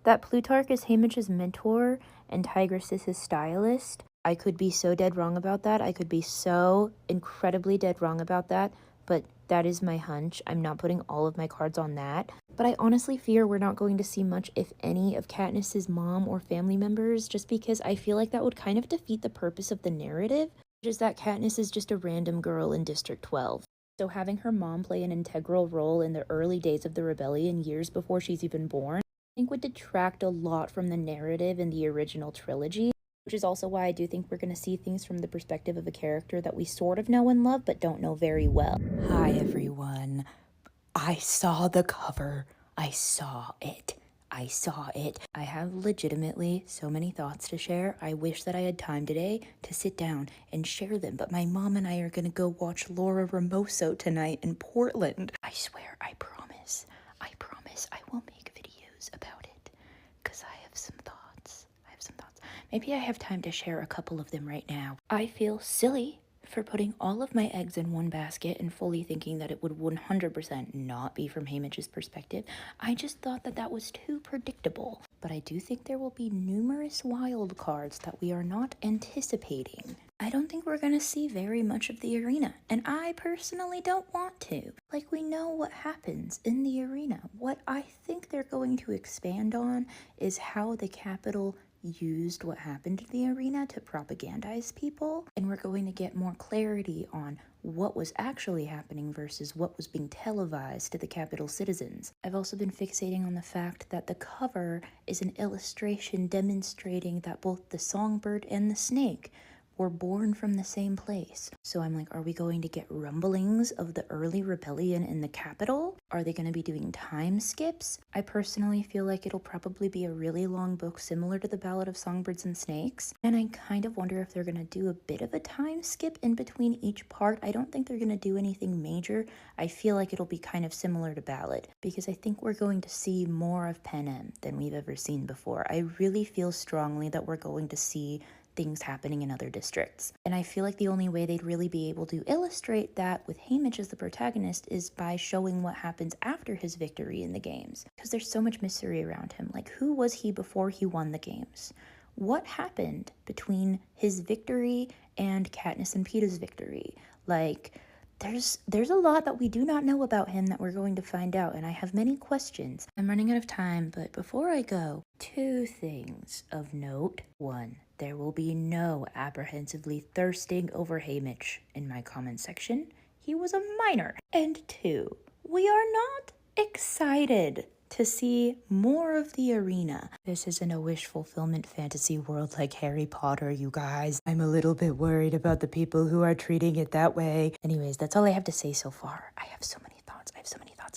that Plutarch is Haymitch's mentor and Tigris is his stylist. I could be so dead wrong about that. I could be so incredibly dead wrong about that, but that is my hunch. I'm not putting all of my cards on that. But I honestly fear we're not going to see much, if any, of Katniss's mom or family members, just because I feel like that would kind of defeat the purpose of the narrative, which is that Katniss is just a random girl in District 12. So having her mom play an integral role in the early days of the rebellion, years before she's even born, I think would detract a lot from the narrative in the original trilogy. Which is also why I do think we're going to see things from the perspective of a character that we sort of know and love, but don't know very well. Hi, everyone. I saw the cover. I saw it. I have legitimately so many thoughts to share. I wish that I had time today to sit down and share them, but my mom and I are going to go watch Laura Ramoso tonight in Portland. I swear, I promise I will make videos about it, because I have some thoughts. Maybe I have time to share a couple of them right now. I feel silly for putting all of my eggs in one basket and fully thinking that it would 100% not be from Haymitch's perspective. I just thought that was too predictable. But I do think there will be numerous wild cards that we are not anticipating. I don't think we're going to see very much of the arena, and I personally don't want to. Like, we know what happens in the arena. What I think they're going to expand on is how the capital used what happened in the arena to propagandize people, and we're going to get more clarity on what was actually happening versus what was being televised to the Capitol citizens. I've also been fixating on the fact that the cover is an illustration demonstrating that both the songbird and the snake were born from the same place. So I'm like, are we going to get rumblings of the early rebellion in the Capitol? Are they going to be doing time skips? I personally feel like it'll probably be a really long book similar to the Ballad of Songbirds and Snakes, and I kind of wonder if they're going to do a bit of a time skip in between each part. I don't think they're going to do anything major. I feel like it'll be kind of similar to Ballad, because I think we're going to see more of Panem than we've ever seen before. I really feel strongly that we're going to see things happening in other districts. And I feel like the only way they'd really be able to illustrate that with Haymitch as the protagonist is by showing what happens after his victory in the games. Because there's so much mystery around him. Like, who was he before he won the games? What happened between his victory and Katniss and Peeta's victory? Like, there's a lot that we do not know about him that we're going to find out, and I have many questions. I'm running out of time, but before I go, 2 things of note. 1, there will be no apprehensively thirsting over Haymitch in my comment section. He was a minor. And 2, we are not excited to see more of the arena. This isn't a wish fulfillment fantasy world like Harry Potter, you guys. I'm a little bit worried about the people who are treating it that way. Anyways, that's all I have to say so far. I have so many thoughts,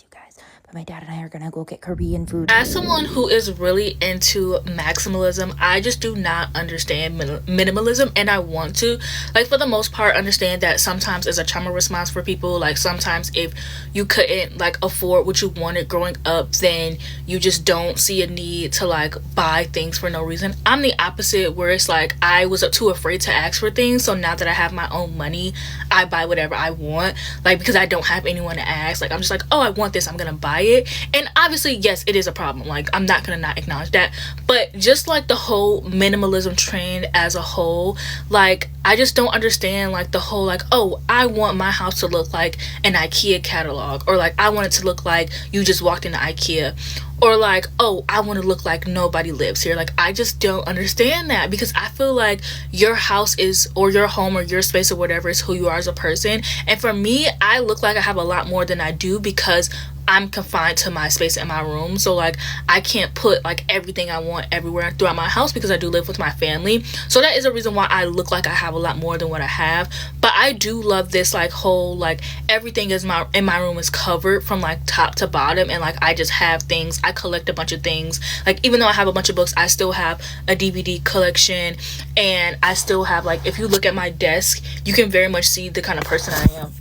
you guys. But my dad and I are gonna go get Korean food. As someone who is really into maximalism, I just do not understand minimalism, and I want to, like, for the most part, understand that sometimes it's a trauma response for people. Like, sometimes if you couldn't, like, afford what you wanted growing up, then you just don't see a need to, like, buy things for no reason. I'm the opposite, where it's like I was too afraid to ask for things, so now that I have my own money, I buy whatever I want, like, because I don't have anyone to ask. Like, I'm just like, oh, I want this, I'm gonna buy it. And obviously, yes, it is a problem. Like, I'm not gonna not acknowledge that, but just like the whole minimalism trend as a whole, like, I just don't understand, like, the whole, like, oh, I want my house to look like an IKEA catalog, or like I want it to look like you just walked into IKEA, or like, oh, I want to look like nobody lives here. Like, I just don't understand that, because I feel like your house is, or your home, or your space, or whatever, is who you are as a person. And for me, I look like I have a lot more than I do because I'm confined to my space in my room. So like, I can't put like everything I want everywhere throughout my house because I do live with my family. So that is a reason why I look like I have a lot more than what I have. But I do love this like whole, like, everything is in my room is covered from like top to bottom, and like I just have things. I collect a bunch of things. Like, even though I have a bunch of books, I still have a DVD collection, and I still have, like, if you look at my desk, you can very much see the kind of person I am.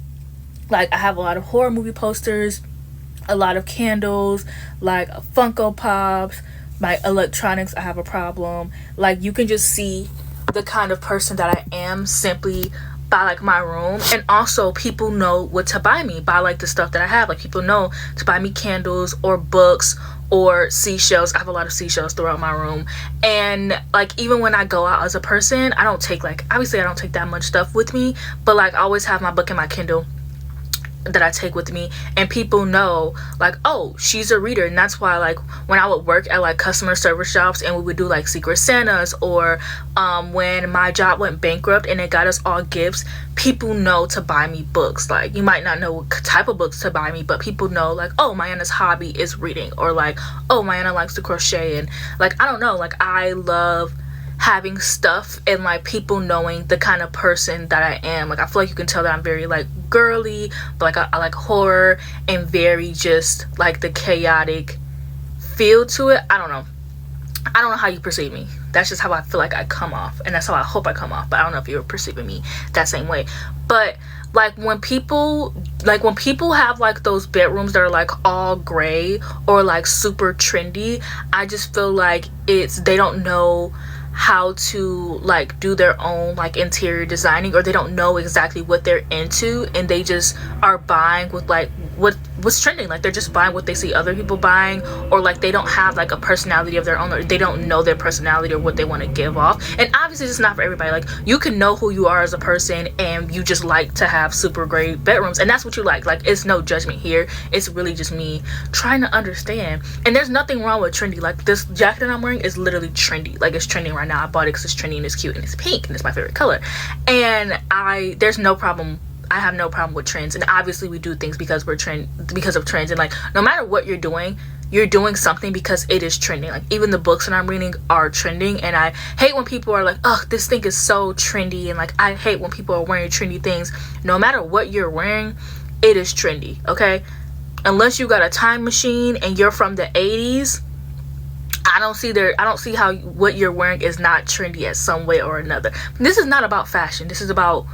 Like, I have a lot of horror movie posters, a lot of candles, like Funko Pops. My electronics, I have a problem. Like, you can just see the kind of person that I am simply by like my room. And also, people know what to buy me by like the stuff that I have. Like, people know to buy me candles or books or seashells. I have a lot of seashells throughout my room. And like, even when I go out as a person, I don't take, like, obviously I don't take that much stuff with me, but like, I always have my book and my Kindle that I take with me, and people know, like, oh, she's a reader. And that's why, like, when I would work at like customer service jobs and we would do like Secret Santas, or when my job went bankrupt and it got us all gifts, people know to buy me books. Like, you might not know what type of books to buy me, but people know, like, oh, Mayanna's hobby is reading, or like, oh, Mayanna likes to crochet. And like, I don't know, like, I love having stuff, and like people knowing the kind of person that I am. Like, I feel like you can tell that I'm very like girly, but like I like horror, and very just like the chaotic feel to it. I don't know how you perceive me. That's just how I feel like I come off, and that's how I hope I come off. But I don't know if you're perceiving me that same way. But like, when people have like those bedrooms that are like all gray or like super trendy, I just feel like they don't know how to like do their own like interior designing, or they don't know exactly what they're into, and they just are buying with like what what's trending. Like they're just buying what they see other people buying, or like they don't have like a personality of their own, or they don't know their personality or what they want to give off. And obviously it's not for everybody. Like you can know who you are as a person and you just like to have super great bedrooms, and that's what you like. Like it's no judgment here. It's really just me trying to understand. And there's nothing wrong with trendy. Like this jacket that I'm wearing is literally trendy. Like it's trending right now. I bought it because it's trendy and it's cute and it's pink and it's my favorite color. And there's no problem. I have no problem with trends, and obviously we do things because of trends. And like no matter what you're doing something because it is trending. Like even the books that I'm reading are trending, and I hate when people are like, oh, this thing is so trendy, and like I hate when people are wearing trendy things. No matter what you're wearing, it is trendy, okay? Unless you got a time machine and you're from the 80s, I don't see how what you're wearing is not trendy at some way or another. This is not about fashion. This is about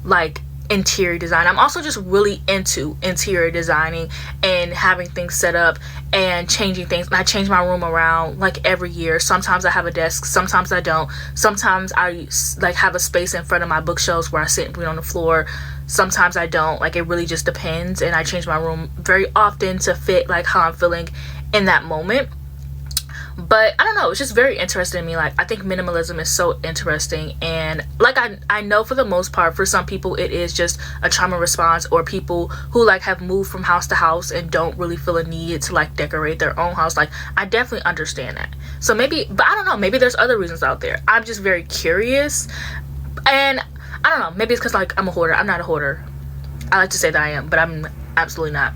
like interior design. I'm also just really into interior designing and having things set up and changing things. And I change my room around like every year. Sometimes I have a desk, sometimes I don't. Sometimes I like have a space in front of my bookshelves where I sit and read on the floor. Sometimes I don't. Like it really just depends, and I change my room very often to fit like how I'm feeling in that moment. But I don't know, it's just very interesting to me. Like I think minimalism is so interesting, and like I know for the most part for some people it is just a trauma response, or people who like have moved from house to house and don't really feel a need to like decorate their own house. Like I definitely understand that. So maybe, but I don't know, maybe there's other reasons out there. I'm just very curious, and I don't know, maybe it's because like I'm a hoarder. I'm not a hoarder. I like to say that I am, but I'm absolutely not.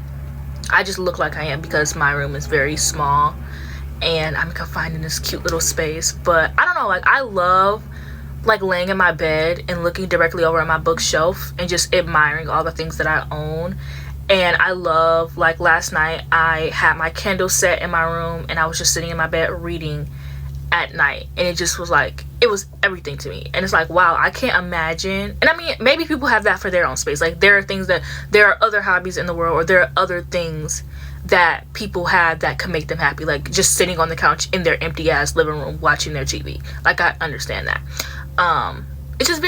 I just look like I am because my room is very small and I'm confined in this cute little space. But I don't know, like I love like laying in my bed and looking directly over at my bookshelf and just admiring all the things that I own. And I love, like last night I had my candle set in my room and I was just sitting in my bed reading at night, and it just was like, it was everything to me. And it's like, wow, I can't imagine. And I mean, maybe people have that for their own space. Like there are other hobbies in the world, or there are other things that people have that can make them happy, like just sitting on the couch in their empty ass living room watching their TV. Like I understand that. It's just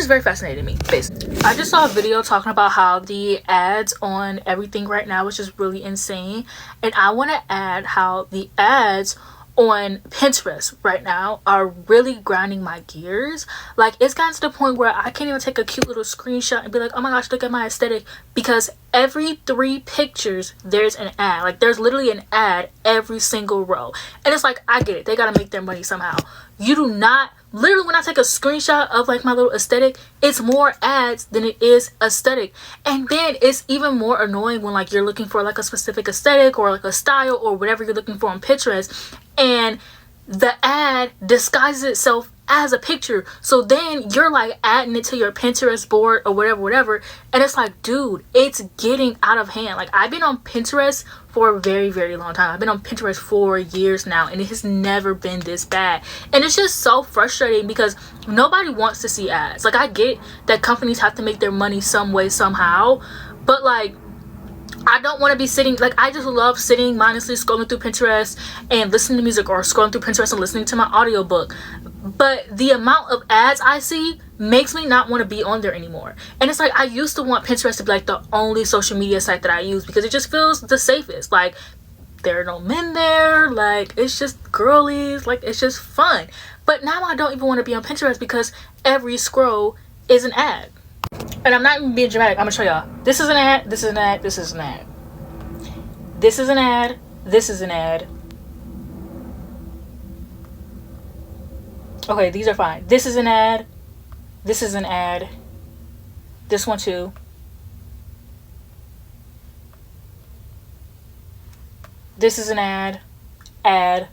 very fascinating to me, basically. I just saw a video talking about how the ads on everything right now is just really insane, and I want to add how the ads on Pinterest right now are really grinding my gears. Like it's gotten to the point where I can't even take a cute little screenshot and be like, oh my gosh, look at my aesthetic, because every 3 pictures there's an ad. Like there's literally an ad every single row, and it's like, I get it, they gotta make their money somehow. You do not, literally when I take a screenshot of like my little aesthetic, it's more ads than it is aesthetic. And then it's even more annoying when like you're looking for like a specific aesthetic or like a style or whatever you're looking for on Pinterest, and the ad disguises itself as a picture. So then you're like adding it to your Pinterest board or whatever, and it's like, dude, it's getting out of hand. Like I've been on Pinterest for a very, very long time. I've been on Pinterest for years now, and it has never been this bad. And it's just so frustrating because nobody wants to see ads. Like I get that companies have to make their money some way, somehow, but like I don't want to be sitting, like I just love sitting mindlessly scrolling through Pinterest and listening to music, or scrolling through Pinterest and listening to my audiobook. But the amount of ads I see makes me not want to be on there anymore. And it's like, I used to want Pinterest to be like the only social media site that I use because it just feels the safest. Like there are no men there, like it's just girlies, like it's just fun. But now I don't even want to be on Pinterest because every scroll is an ad. And I'm not even being dramatic. I'm gonna show y'all. This is an ad, this is an ad, this is an ad. This is an ad, this is an ad. Okay, these are fine. This is an ad, this is an ad. This one too. This is an ad.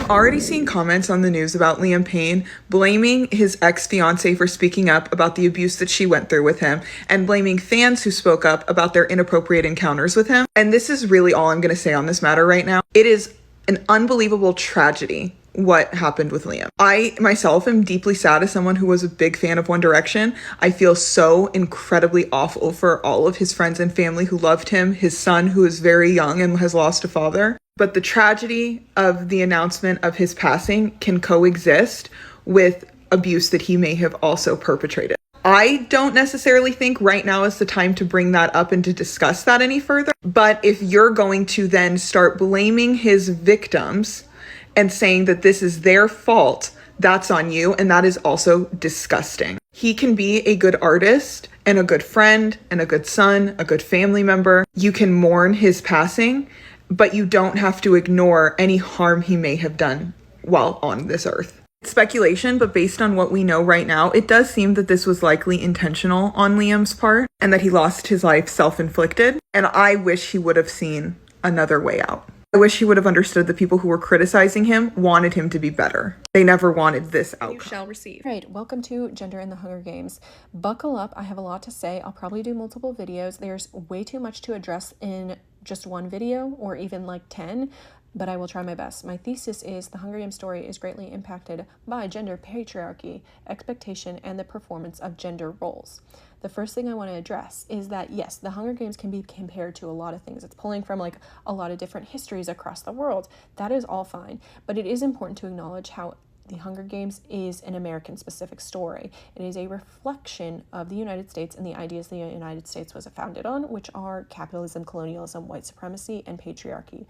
Already seeing comments on the news about Liam Payne blaming his ex-fiance for speaking up about the abuse that she went through with him, and blaming fans who spoke up about their inappropriate encounters with him. And this is really all I'm going to say on this matter right now. It is an unbelievable tragedy what happened with Liam. I myself am deeply sad as someone who was a big fan of One Direction. I feel so incredibly awful for all of his friends and family who loved him, his son who is very young and has lost a father. But the tragedy of the announcement of his passing can coexist with abuse that he may have also perpetrated. I don't necessarily think right now is the time to bring that up and to discuss that any further. But if you're going to then start blaming his victims and saying that this is their fault, that's on you, and that is also disgusting. He can be a good artist and a good friend and a good son, a good family member. You can mourn his passing, but you don't have to ignore any harm he may have done while on this earth. Speculation, but based on what we know right now, it does seem that this was likely intentional on Liam's part and that he lost his life self-inflicted. And I wish he would have seen another way out. I wish he would have understood the people who were criticizing him wanted him to be better. They never wanted this outcome. You shall receive. All right, welcome to Gender in the Hunger Games. Buckle up, I have a lot to say. I'll probably do multiple videos. There's way too much to address in just one video or even like 10, but I will try my best. My thesis is the Hunger Games story is greatly impacted by gender patriarchy, expectation, and the performance of gender roles. The first thing I want to address is that, yes, the Hunger Games can be compared to a lot of things. It's pulling from like a lot of different histories across the world. That is all fine, but it is important to acknowledge how the Hunger Games is an American-specific story. It is a reflection of the United States and the ideas the United States was founded on, which are capitalism, colonialism, white supremacy, and patriarchy.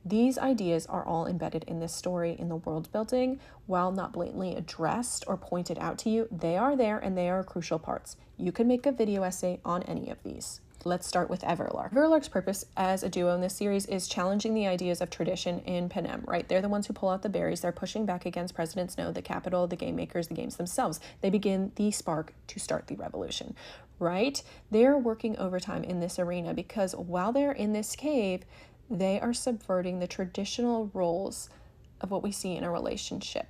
These ideas are all embedded in this story in the world building. While not blatantly addressed or pointed out to you, they are there and they are crucial parts. You can make a video essay on any of these. Let's start with Everlark. Everlark's purpose as a duo in this series is challenging the ideas of tradition in Panem, right? They're the ones who pull out the berries. They're pushing back against President Snow, the Capitol, the game makers, the games themselves. They begin the spark to start the revolution, right? They're working overtime in this arena because while they're in this cave, they are subverting the traditional roles of what we see in a relationship.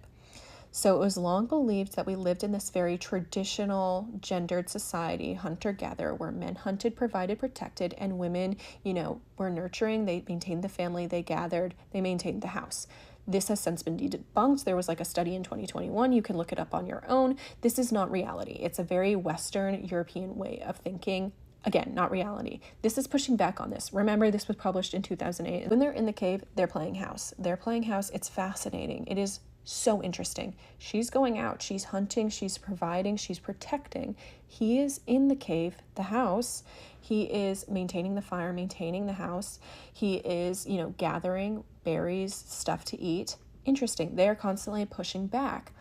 So it was long believed that we lived in this very traditional gendered society, hunter-gatherer, where men hunted, provided, protected, and women, were nurturing. They maintained the family, they gathered, they maintained the house. This has since been debunked. There was like a study in 2021. You can look it up on your own. This is not reality. It's a very Western European way of thinking. Again, not reality. This is pushing back on this. Remember, this was published in 2008. When they're in the cave, they're playing house. They're playing house. It's fascinating. It is so interesting. She's going out. She's hunting. She's providing. She's protecting. He is in the cave, the house. He is maintaining the fire, maintaining the house. He is, gathering berries, stuff to eat. Interesting. They're constantly pushing back.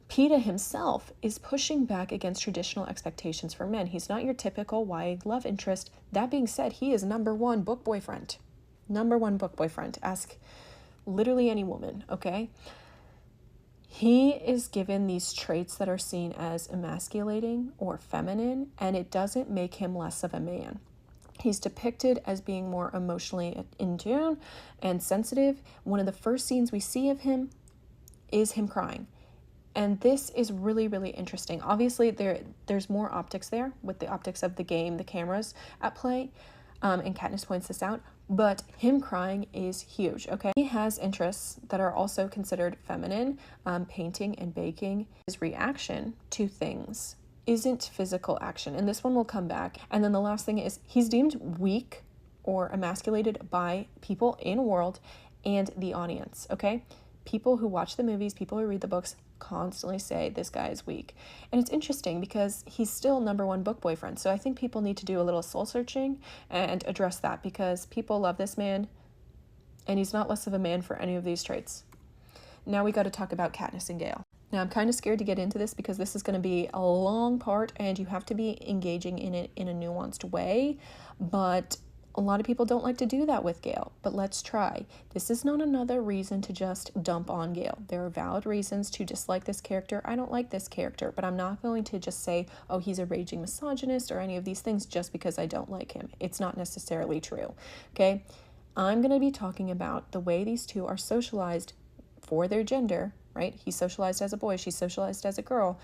Peeta himself is pushing back against traditional expectations for men. He's not your typical YA love interest. That being said, he is number one book boyfriend. Number one book boyfriend. Ask literally any woman, okay? He is given these traits that are seen as emasculating or feminine, and it doesn't make him less of a man. He's depicted as being more emotionally in tune and sensitive. One of the first scenes we see of him is him crying. And this is really, really interesting. Obviously, there's more optics there with the optics of the game, the cameras at play, and Katniss points this out, but him crying is huge, okay? He has interests that are also considered feminine, painting and baking. His reaction to things isn't physical action, and this one will come back. And then the last thing is he's deemed weak or emasculated by people in world and the audience, okay? People who watch the movies, people who read the books, constantly say this guy is weak. And it's interesting because he's still number one book boyfriend. So I think people need to do a little soul searching and address that because people love this man and he's not less of a man for any of these traits. Now we got to talk about Katniss and Gale. Now I'm kind of scared to get into this because this is going to be a long part and you have to be engaging in it in a nuanced way, but a lot of people don't like to do that with Gale, but let's try. This is not another reason to just dump on Gale. There are valid reasons to dislike this character. I don't like this character, but I'm not going to just say, oh, he's a raging misogynist or any of these things just because I don't like him. It's not necessarily true, okay? I'm going to be talking about the way these two are socialized for their gender, right? He's socialized as a boy, she's socialized as a girl,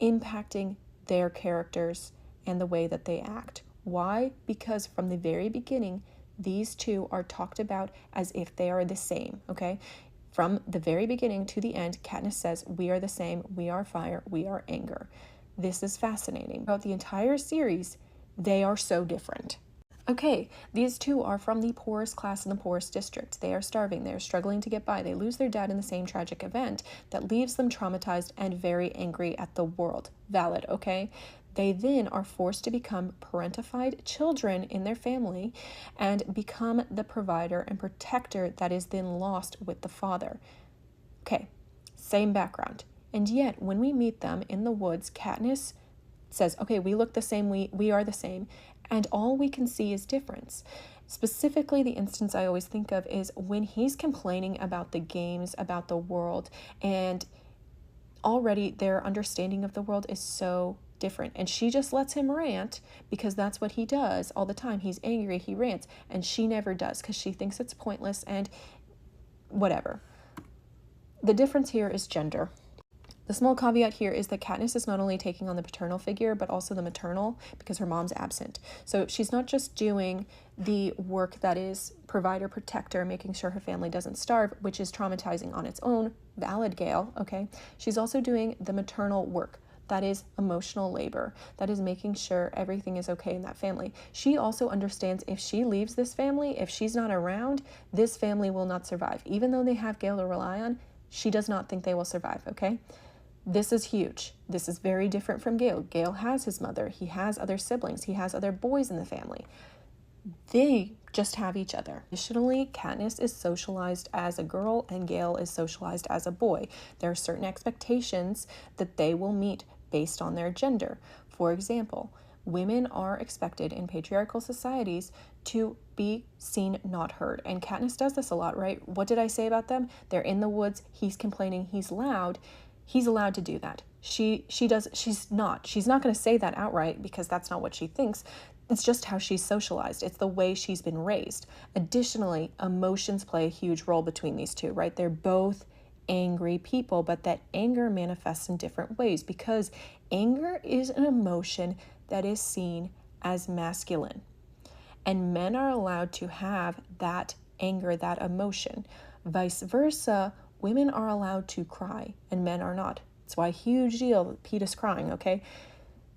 impacting their characters and the way that they act. Why? Because from the very beginning, these two are talked about as if they are the same, okay? From the very beginning to the end, Katniss says, we are the same, we are fire, we are anger. This is fascinating. Throughout the entire series, they are so different. Okay, these two are from the poorest class in the poorest district. They are starving, they are struggling to get by. They lose their dad in the same tragic event that leaves them traumatized and very angry at the world. Valid, okay? They then are forced to become parentified children in their family and become the provider and protector that is then lost with the father. Okay, same background. And yet, when we meet them in the woods, Katniss says, okay, we look the same, we are the same, and all we can see is difference. Specifically, the instance I always think of is when he's complaining about the games, about the world, and already their understanding of the world is so different. And she just lets him rant because that's what he does all the time. He's angry, he rants, and she never does because she thinks it's pointless and whatever. The difference here is gender. The small caveat here is that Katniss is not only taking on the paternal figure, but also the maternal because her mom's absent. So she's not just doing the work that is provider, protector, making sure her family doesn't starve, which is traumatizing on its own, valid, Gale, okay? She's also doing the maternal work. That is emotional labor. That is making sure everything is okay in that family. She also understands if she leaves this family, if she's not around, this family will not survive. Even though they have Gale to rely on, she does not think they will survive, okay? This is huge. This is very different from Gale. Gale has his mother. He has other siblings. He has other boys in the family. They just have each other. Additionally, Katniss is socialized as a girl and Gale is socialized as a boy. There are certain expectations that they will meet based on their gender. For example, women are expected in patriarchal societies to be seen, not heard. And Katniss does this a lot, right? What did I say about them? They're in the woods. He's complaining. He's loud. He's allowed to do that. She's not going to say that outright because that's not what she thinks. It's just how she's socialized. It's the way she's been raised. Additionally, emotions play a huge role between these two, right? They're both angry people, but that anger manifests in different ways because anger is an emotion that is seen as masculine. And men are allowed to have that anger, that emotion. Vice versa, women are allowed to cry and men are not. It's why huge deal that Peeta's crying, okay?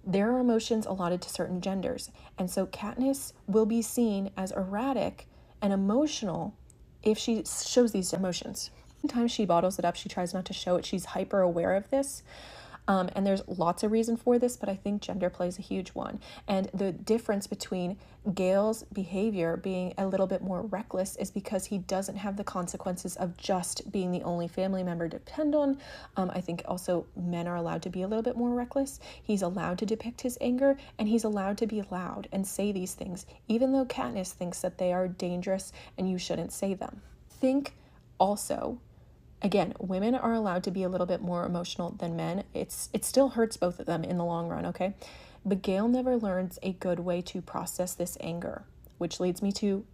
There are emotions allotted to certain genders. And so Katniss will be seen as erratic and emotional if she shows these emotions. Sometimes she bottles it up. She tries not to show it. She's hyper aware of this. And there's lots of reason for this, but I think gender plays a huge one. And the difference between Gale's behavior being a little bit more reckless is because he doesn't have the consequences of just being the only family member to depend on. I think also men are allowed to be a little bit more reckless. He's allowed to depict his anger and he's allowed to be loud and say these things, even though Katniss thinks that they are dangerous and you shouldn't say them. Think also, again, women are allowed to be a little bit more emotional than men. It still hurts both of them in the long run, okay? But Gale never learns a good way to process this anger, which leads me to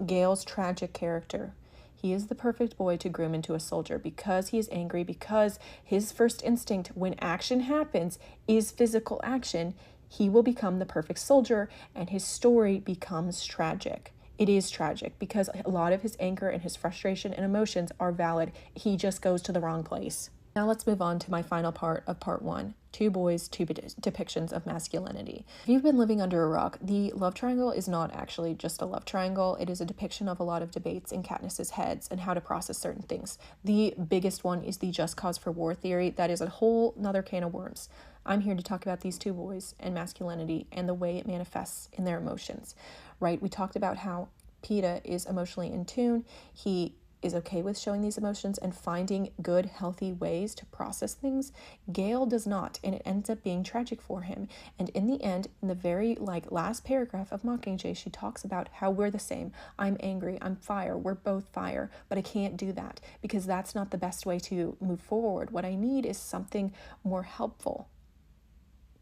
Gale's tragic character. He is the perfect boy to groom into a soldier because he is angry, because his first instinct when action happens is physical action. He will become the perfect soldier and his story becomes tragic. It is tragic because a lot of his anger and his frustration and emotions are valid. He just goes to the wrong place. Now let's move on to my final part of part 1. 2 boys, 2 depictions of masculinity. If you've been living under a rock, the love triangle is not actually just a love triangle. It is a depiction of a lot of debates in Katniss's heads and how to process certain things. The biggest one is the just cause for war theory. That is a whole nother can of worms. I'm here to talk about these 2 boys and masculinity and the way it manifests in their emotions, right? We talked about how Peeta is emotionally in tune. He is okay with showing these emotions and finding good, healthy ways to process things. Gale does not, and it ends up being tragic for him. And in the end, in the very last paragraph of Mockingjay, she talks about how we're the same. I'm angry, I'm fire, we're both fire, but I can't do that because that's not the best way to move forward. What I need is something more helpful.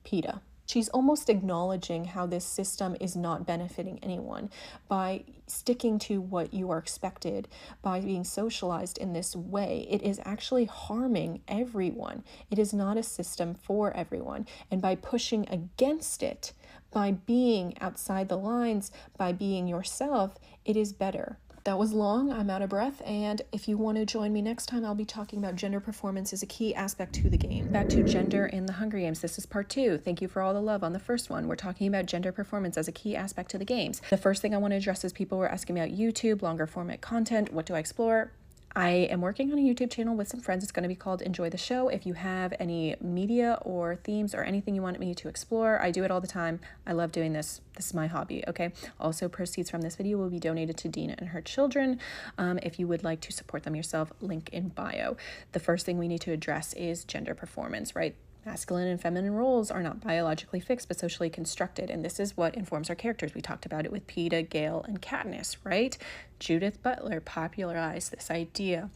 Peeta. She's almost acknowledging how this system is not benefiting anyone by sticking to what you are expected, by being socialized in this way. It is actually harming everyone. It is not a system for everyone. And by pushing against it, by being outside the lines, by being yourself, it is better. That was long, I'm out of breath, and if you want to join me next time, I'll be talking about gender performance as a key aspect to the game. Back to gender in the Hunger Games. This is part 2. Thank you for all the love on the first one. We're talking about gender performance as a key aspect to the games. The first thing I want to address is people were asking me about YouTube, longer format content. What do I explore? I am working on a YouTube channel with some friends. It's going to be called Enjoy the Show. If you have any media or themes or anything you want me to explore, I do it all the time. I love doing this. This is my hobby, okay? Also, proceeds from this video will be donated to Dina and her children. If you would like to support them yourself, link in bio. The first thing we need to address is gender performance, right? Masculine and feminine roles are not biologically fixed, but socially constructed. And this is what informs our characters. We talked about it with Peeta, Gale, and Katniss, right? Judith Butler popularized this idea.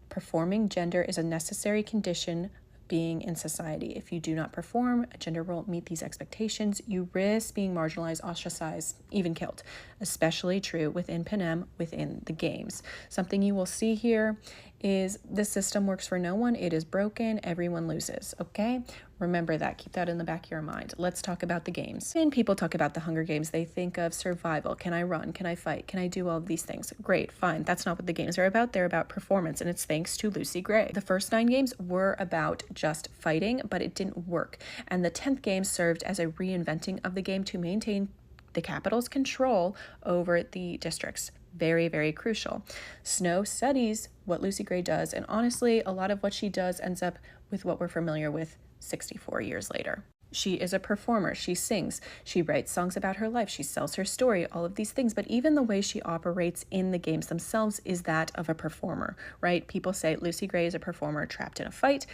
Performing gender is a necessary condition of being in society. If you do not perform a gender role, meet these expectations, you risk being marginalized, ostracized, even killed. Especially true within Panem, within the games. Something you will see here is the system works for no one. It is broken. Everyone loses. Okay? Remember that. Keep that in the back of your mind. Let's talk about the games. When people talk about the Hunger Games, they think of survival. Can I run? Can I fight? Can I do all of these things? Great, fine. That's not what the games are about. They're about performance, and it's thanks to Lucy Gray. The first 9 games were about just fighting, but it didn't work. And the 10th game served as a reinventing of the game to maintain the Capitol's control over the districts. Very, very crucial. Snow studies what Lucy Gray does, and honestly, a lot of what she does ends up with what we're familiar with 64 years later. She is a performer. She sings. She writes songs about her life. She sells her story, all of these things. But even the way she operates in the games themselves is that of a performer, right? People say Lucy Gray is a performer trapped in a fight.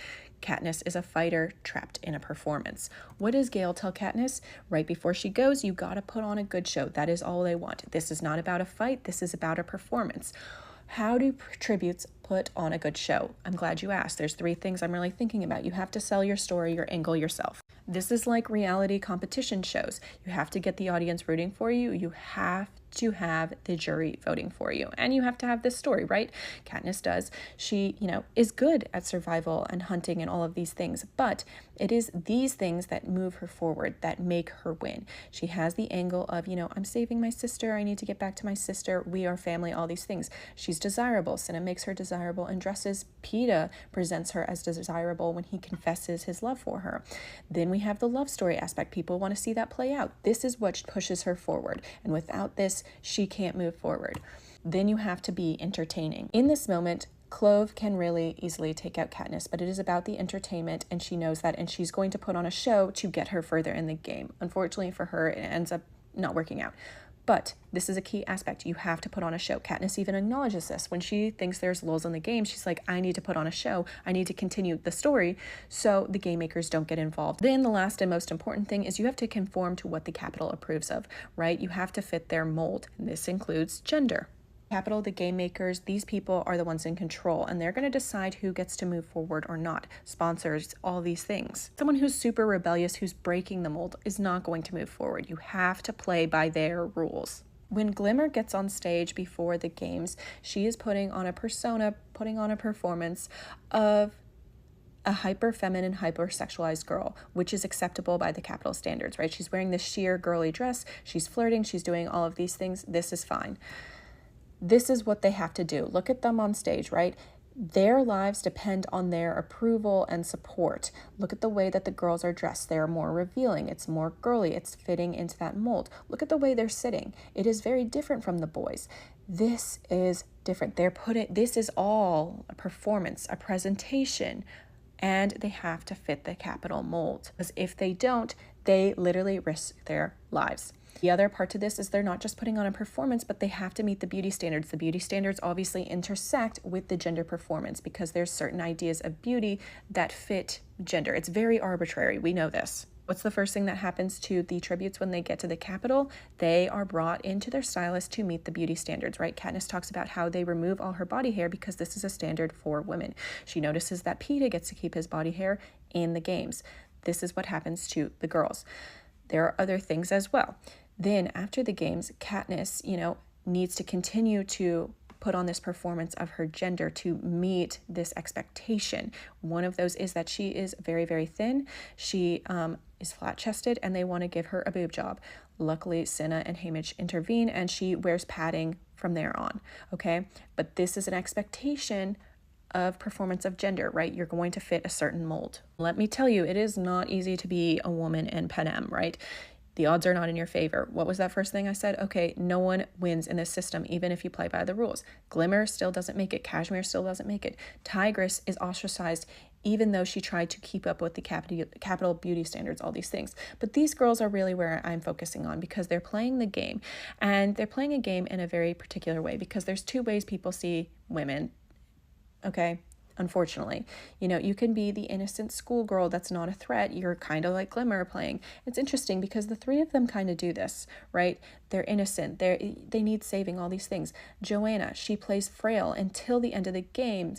Katniss is a fighter trapped in a performance. What does Gale tell Katniss? Right before she goes, you gotta put on a good show. That is all they want. This is not about a fight. This is about a performance. How do tributes put on a good show? I'm glad you asked. There's 3 things I'm really thinking about. You have to sell your story, your angle yourself. This is like reality competition shows. You have to get the audience rooting for you. You have to have the jury voting for you. And you have to have this story, right? Katniss does. She, is good at survival and hunting and all of these things, but it is these things that move her forward, that make her win. She has the angle of, I'm saving my sister. I need to get back to my sister. We are family, all these things. She's desirable. Cinna makes her desirable and dresses. Peeta presents her as desirable when he confesses his love for her. Then we have the love story aspect. People want to see that play out. This is what pushes her forward. And without this, she can't move forward. Then you have to be entertaining. In this moment, Clove can really easily take out Katniss, but it is about the entertainment, and she knows that, and she's going to put on a show to get her further in the game. Unfortunately for her, it ends up not working out. But this is a key aspect. You have to put on a show. Katniss even acknowledges this. When she thinks there's lulls in the game, she's like, I need to put on a show. I need to continue the story so the game makers don't get involved. Then the last and most important thing is you have to conform to what the Capitol approves of, right? You have to fit their mold. And this includes gender. Capitol, the game makers, these people are the ones in control, and they're going to decide who gets to move forward or not. Sponsors, all these things. Someone who's super rebellious, who's breaking the mold, is not going to move forward. You have to play by their rules. When Glimmer gets on stage before the games, she is putting on a persona, putting on a performance of a hyper-feminine, hyper-sexualized girl, which is acceptable by the Capitol standards, right? She's wearing this sheer girly dress, she's flirting, she's doing all of these things. This is fine. This is what they have to do. Look at them on stage, right? Their lives depend on their approval and support. Look at the way that the girls are dressed. They're more revealing. It's more girly. It's fitting into that mold. Look at the way they're sitting. It is very different from the boys. This is different. This is all a performance, a presentation, and they have to fit the Capitol mold. Because if they don't, they literally risk their lives. The other part to this is they're not just putting on a performance, but they have to meet the beauty standards. The beauty standards obviously intersect with the gender performance because there's certain ideas of beauty that fit gender. It's very arbitrary. We know this. What's the first thing that happens to the tributes when they get to the Capitol? They are brought into their stylist to meet the beauty standards, right? Katniss talks about how they remove all her body hair because this is a standard for women. She notices that Peeta gets to keep his body hair in the games. This is what happens to the girls. There are other things as well. Then after the games, Katniss, needs to continue to put on this performance of her gender to meet this expectation. One of those is that she is very, very thin. She is flat-chested, and they want to give her a boob job. Luckily, Cinna and Haymitch intervene, and she wears padding from there on, okay? But this is an expectation of performance of gender, right? You're going to fit a certain mold. Let me tell you, it is not easy to be a woman in Panem, right? The odds are not in your favor. What was that first thing I said? Okay, no one wins in this system, even if you play by the rules. Glimmer still doesn't make it. Cashmere still doesn't make it. Tigress is ostracized even though she tried to keep up with the capital beauty standards, all these things. But these girls are really where I'm focusing on, because they're playing the game, and they're playing a game in a very particular way, because there's two ways people see women, okay? Unfortunately, you know, you can be the innocent schoolgirl that's not a threat. You're kind of like Glimmer playing. It's interesting because the three of them kind of do this, right? They're innocent. They need saving, all these things. Joanna, she plays frail until the end of the game.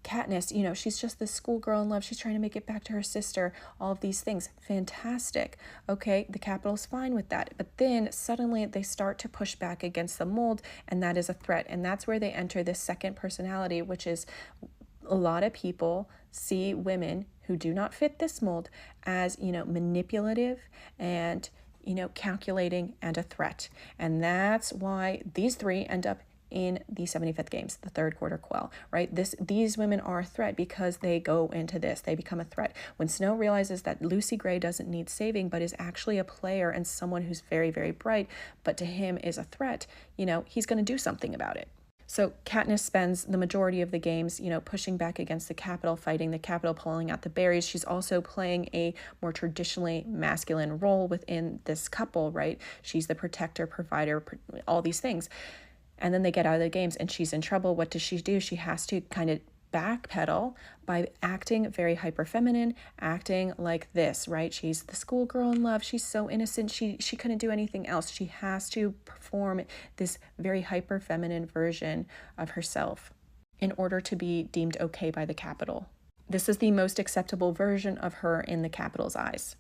Katniss, you know, she's just this schoolgirl in love. She's trying to make it back to her sister. All of these things. Fantastic. Okay, the Capitol's fine with that. But then suddenly they start to push back against the mold, and that is a threat. And that's where they enter this second personality, which is a lot of people see women who do not fit this mold as, you know, manipulative and, you know, calculating and a threat. And that's why these three end up in the 75th games, the third quarter quell, right? These women are a threat because they go into this, they become a threat. When Snow realizes that Lucy Gray doesn't need saving, but is actually a player and someone who's very, very bright, but to him is a threat, you know, he's going to do something about it. So Katniss spends the majority of the games, you know, pushing back against the Capitol, fighting the Capitol, pulling out the berries. She's also playing a more traditionally masculine role within this couple, right? She's the protector, provider, all these things. And then they get out of the games and she's in trouble. What does she do? She has to kind of backpedal by acting very hyper feminine, acting like this, right? She's the schoolgirl in love. She's so innocent. She couldn't do anything else. She has to perform this very hyper feminine version of herself in order to be deemed okay by the Capitol. This is the most acceptable version of her in the Capitol's eyes.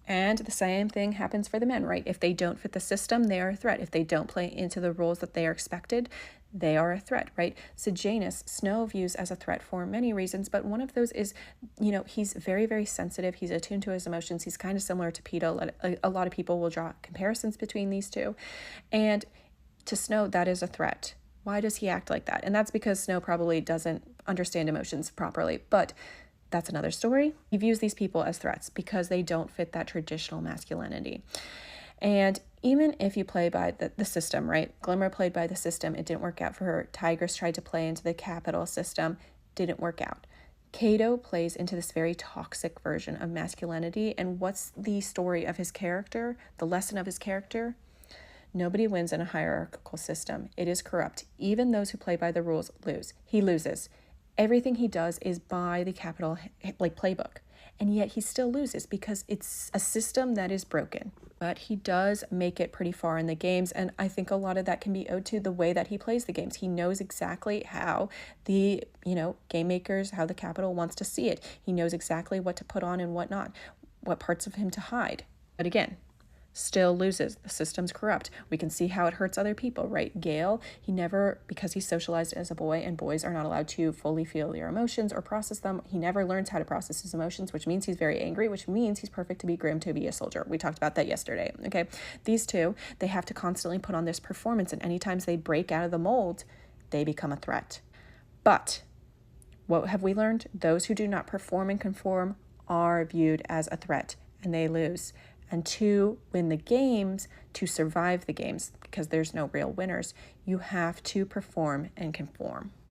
And the same thing happens for the men, right? If they don't fit the system, they are a threat. If they don't play into the roles that they are expected, they are a threat, right? Sejanus, Snow views as a threat for many reasons, but one of those is, you know, he's very, very sensitive. He's attuned to his emotions. He's kind of similar to Peeta. A lot of people will draw comparisons between these two. And to Snow, that is a threat. Why does he act like that? And that's because Snow probably doesn't understand emotions properly, but that's another story. He views these people as threats because they don't fit that traditional masculinity. And even if you play by the system, right? Glimmer played by the system. It didn't work out for her. Tigress tried to play into the Capitol system. Didn't work out. Cato plays into this very toxic version of masculinity. And what's the story of his character? The lesson of his character? Nobody wins in a hierarchical system. It is corrupt. Even those who play by the rules lose. He loses. Everything he does is by the Capitol playbook, and yet he still loses because it's a system that is broken. But he does make it pretty far in the games, and I think a lot of that can be owed to the way that he plays the games. He knows exactly how the, you know, game makers, how the Capitol wants to see it. He knows exactly what to put on and what not, what parts of him to hide. But again, still loses. The system's corrupt. We can see how it hurts other people, right? Gale, he never, because he's socialized as a boy and boys are not allowed to fully feel their emotions or process them, he never learns how to process his emotions, which means he's very angry, which means he's perfect to be Grim, to be a soldier. We talked about that yesterday, okay? These two, they have to constantly put on this performance, and anytime they break out of the mold, they become a threat. But what have we learned? Those who do not perform and conform are viewed as a threat, and they lose. And to win the games, to survive the games, because there's no real winners, you have to perform and conform.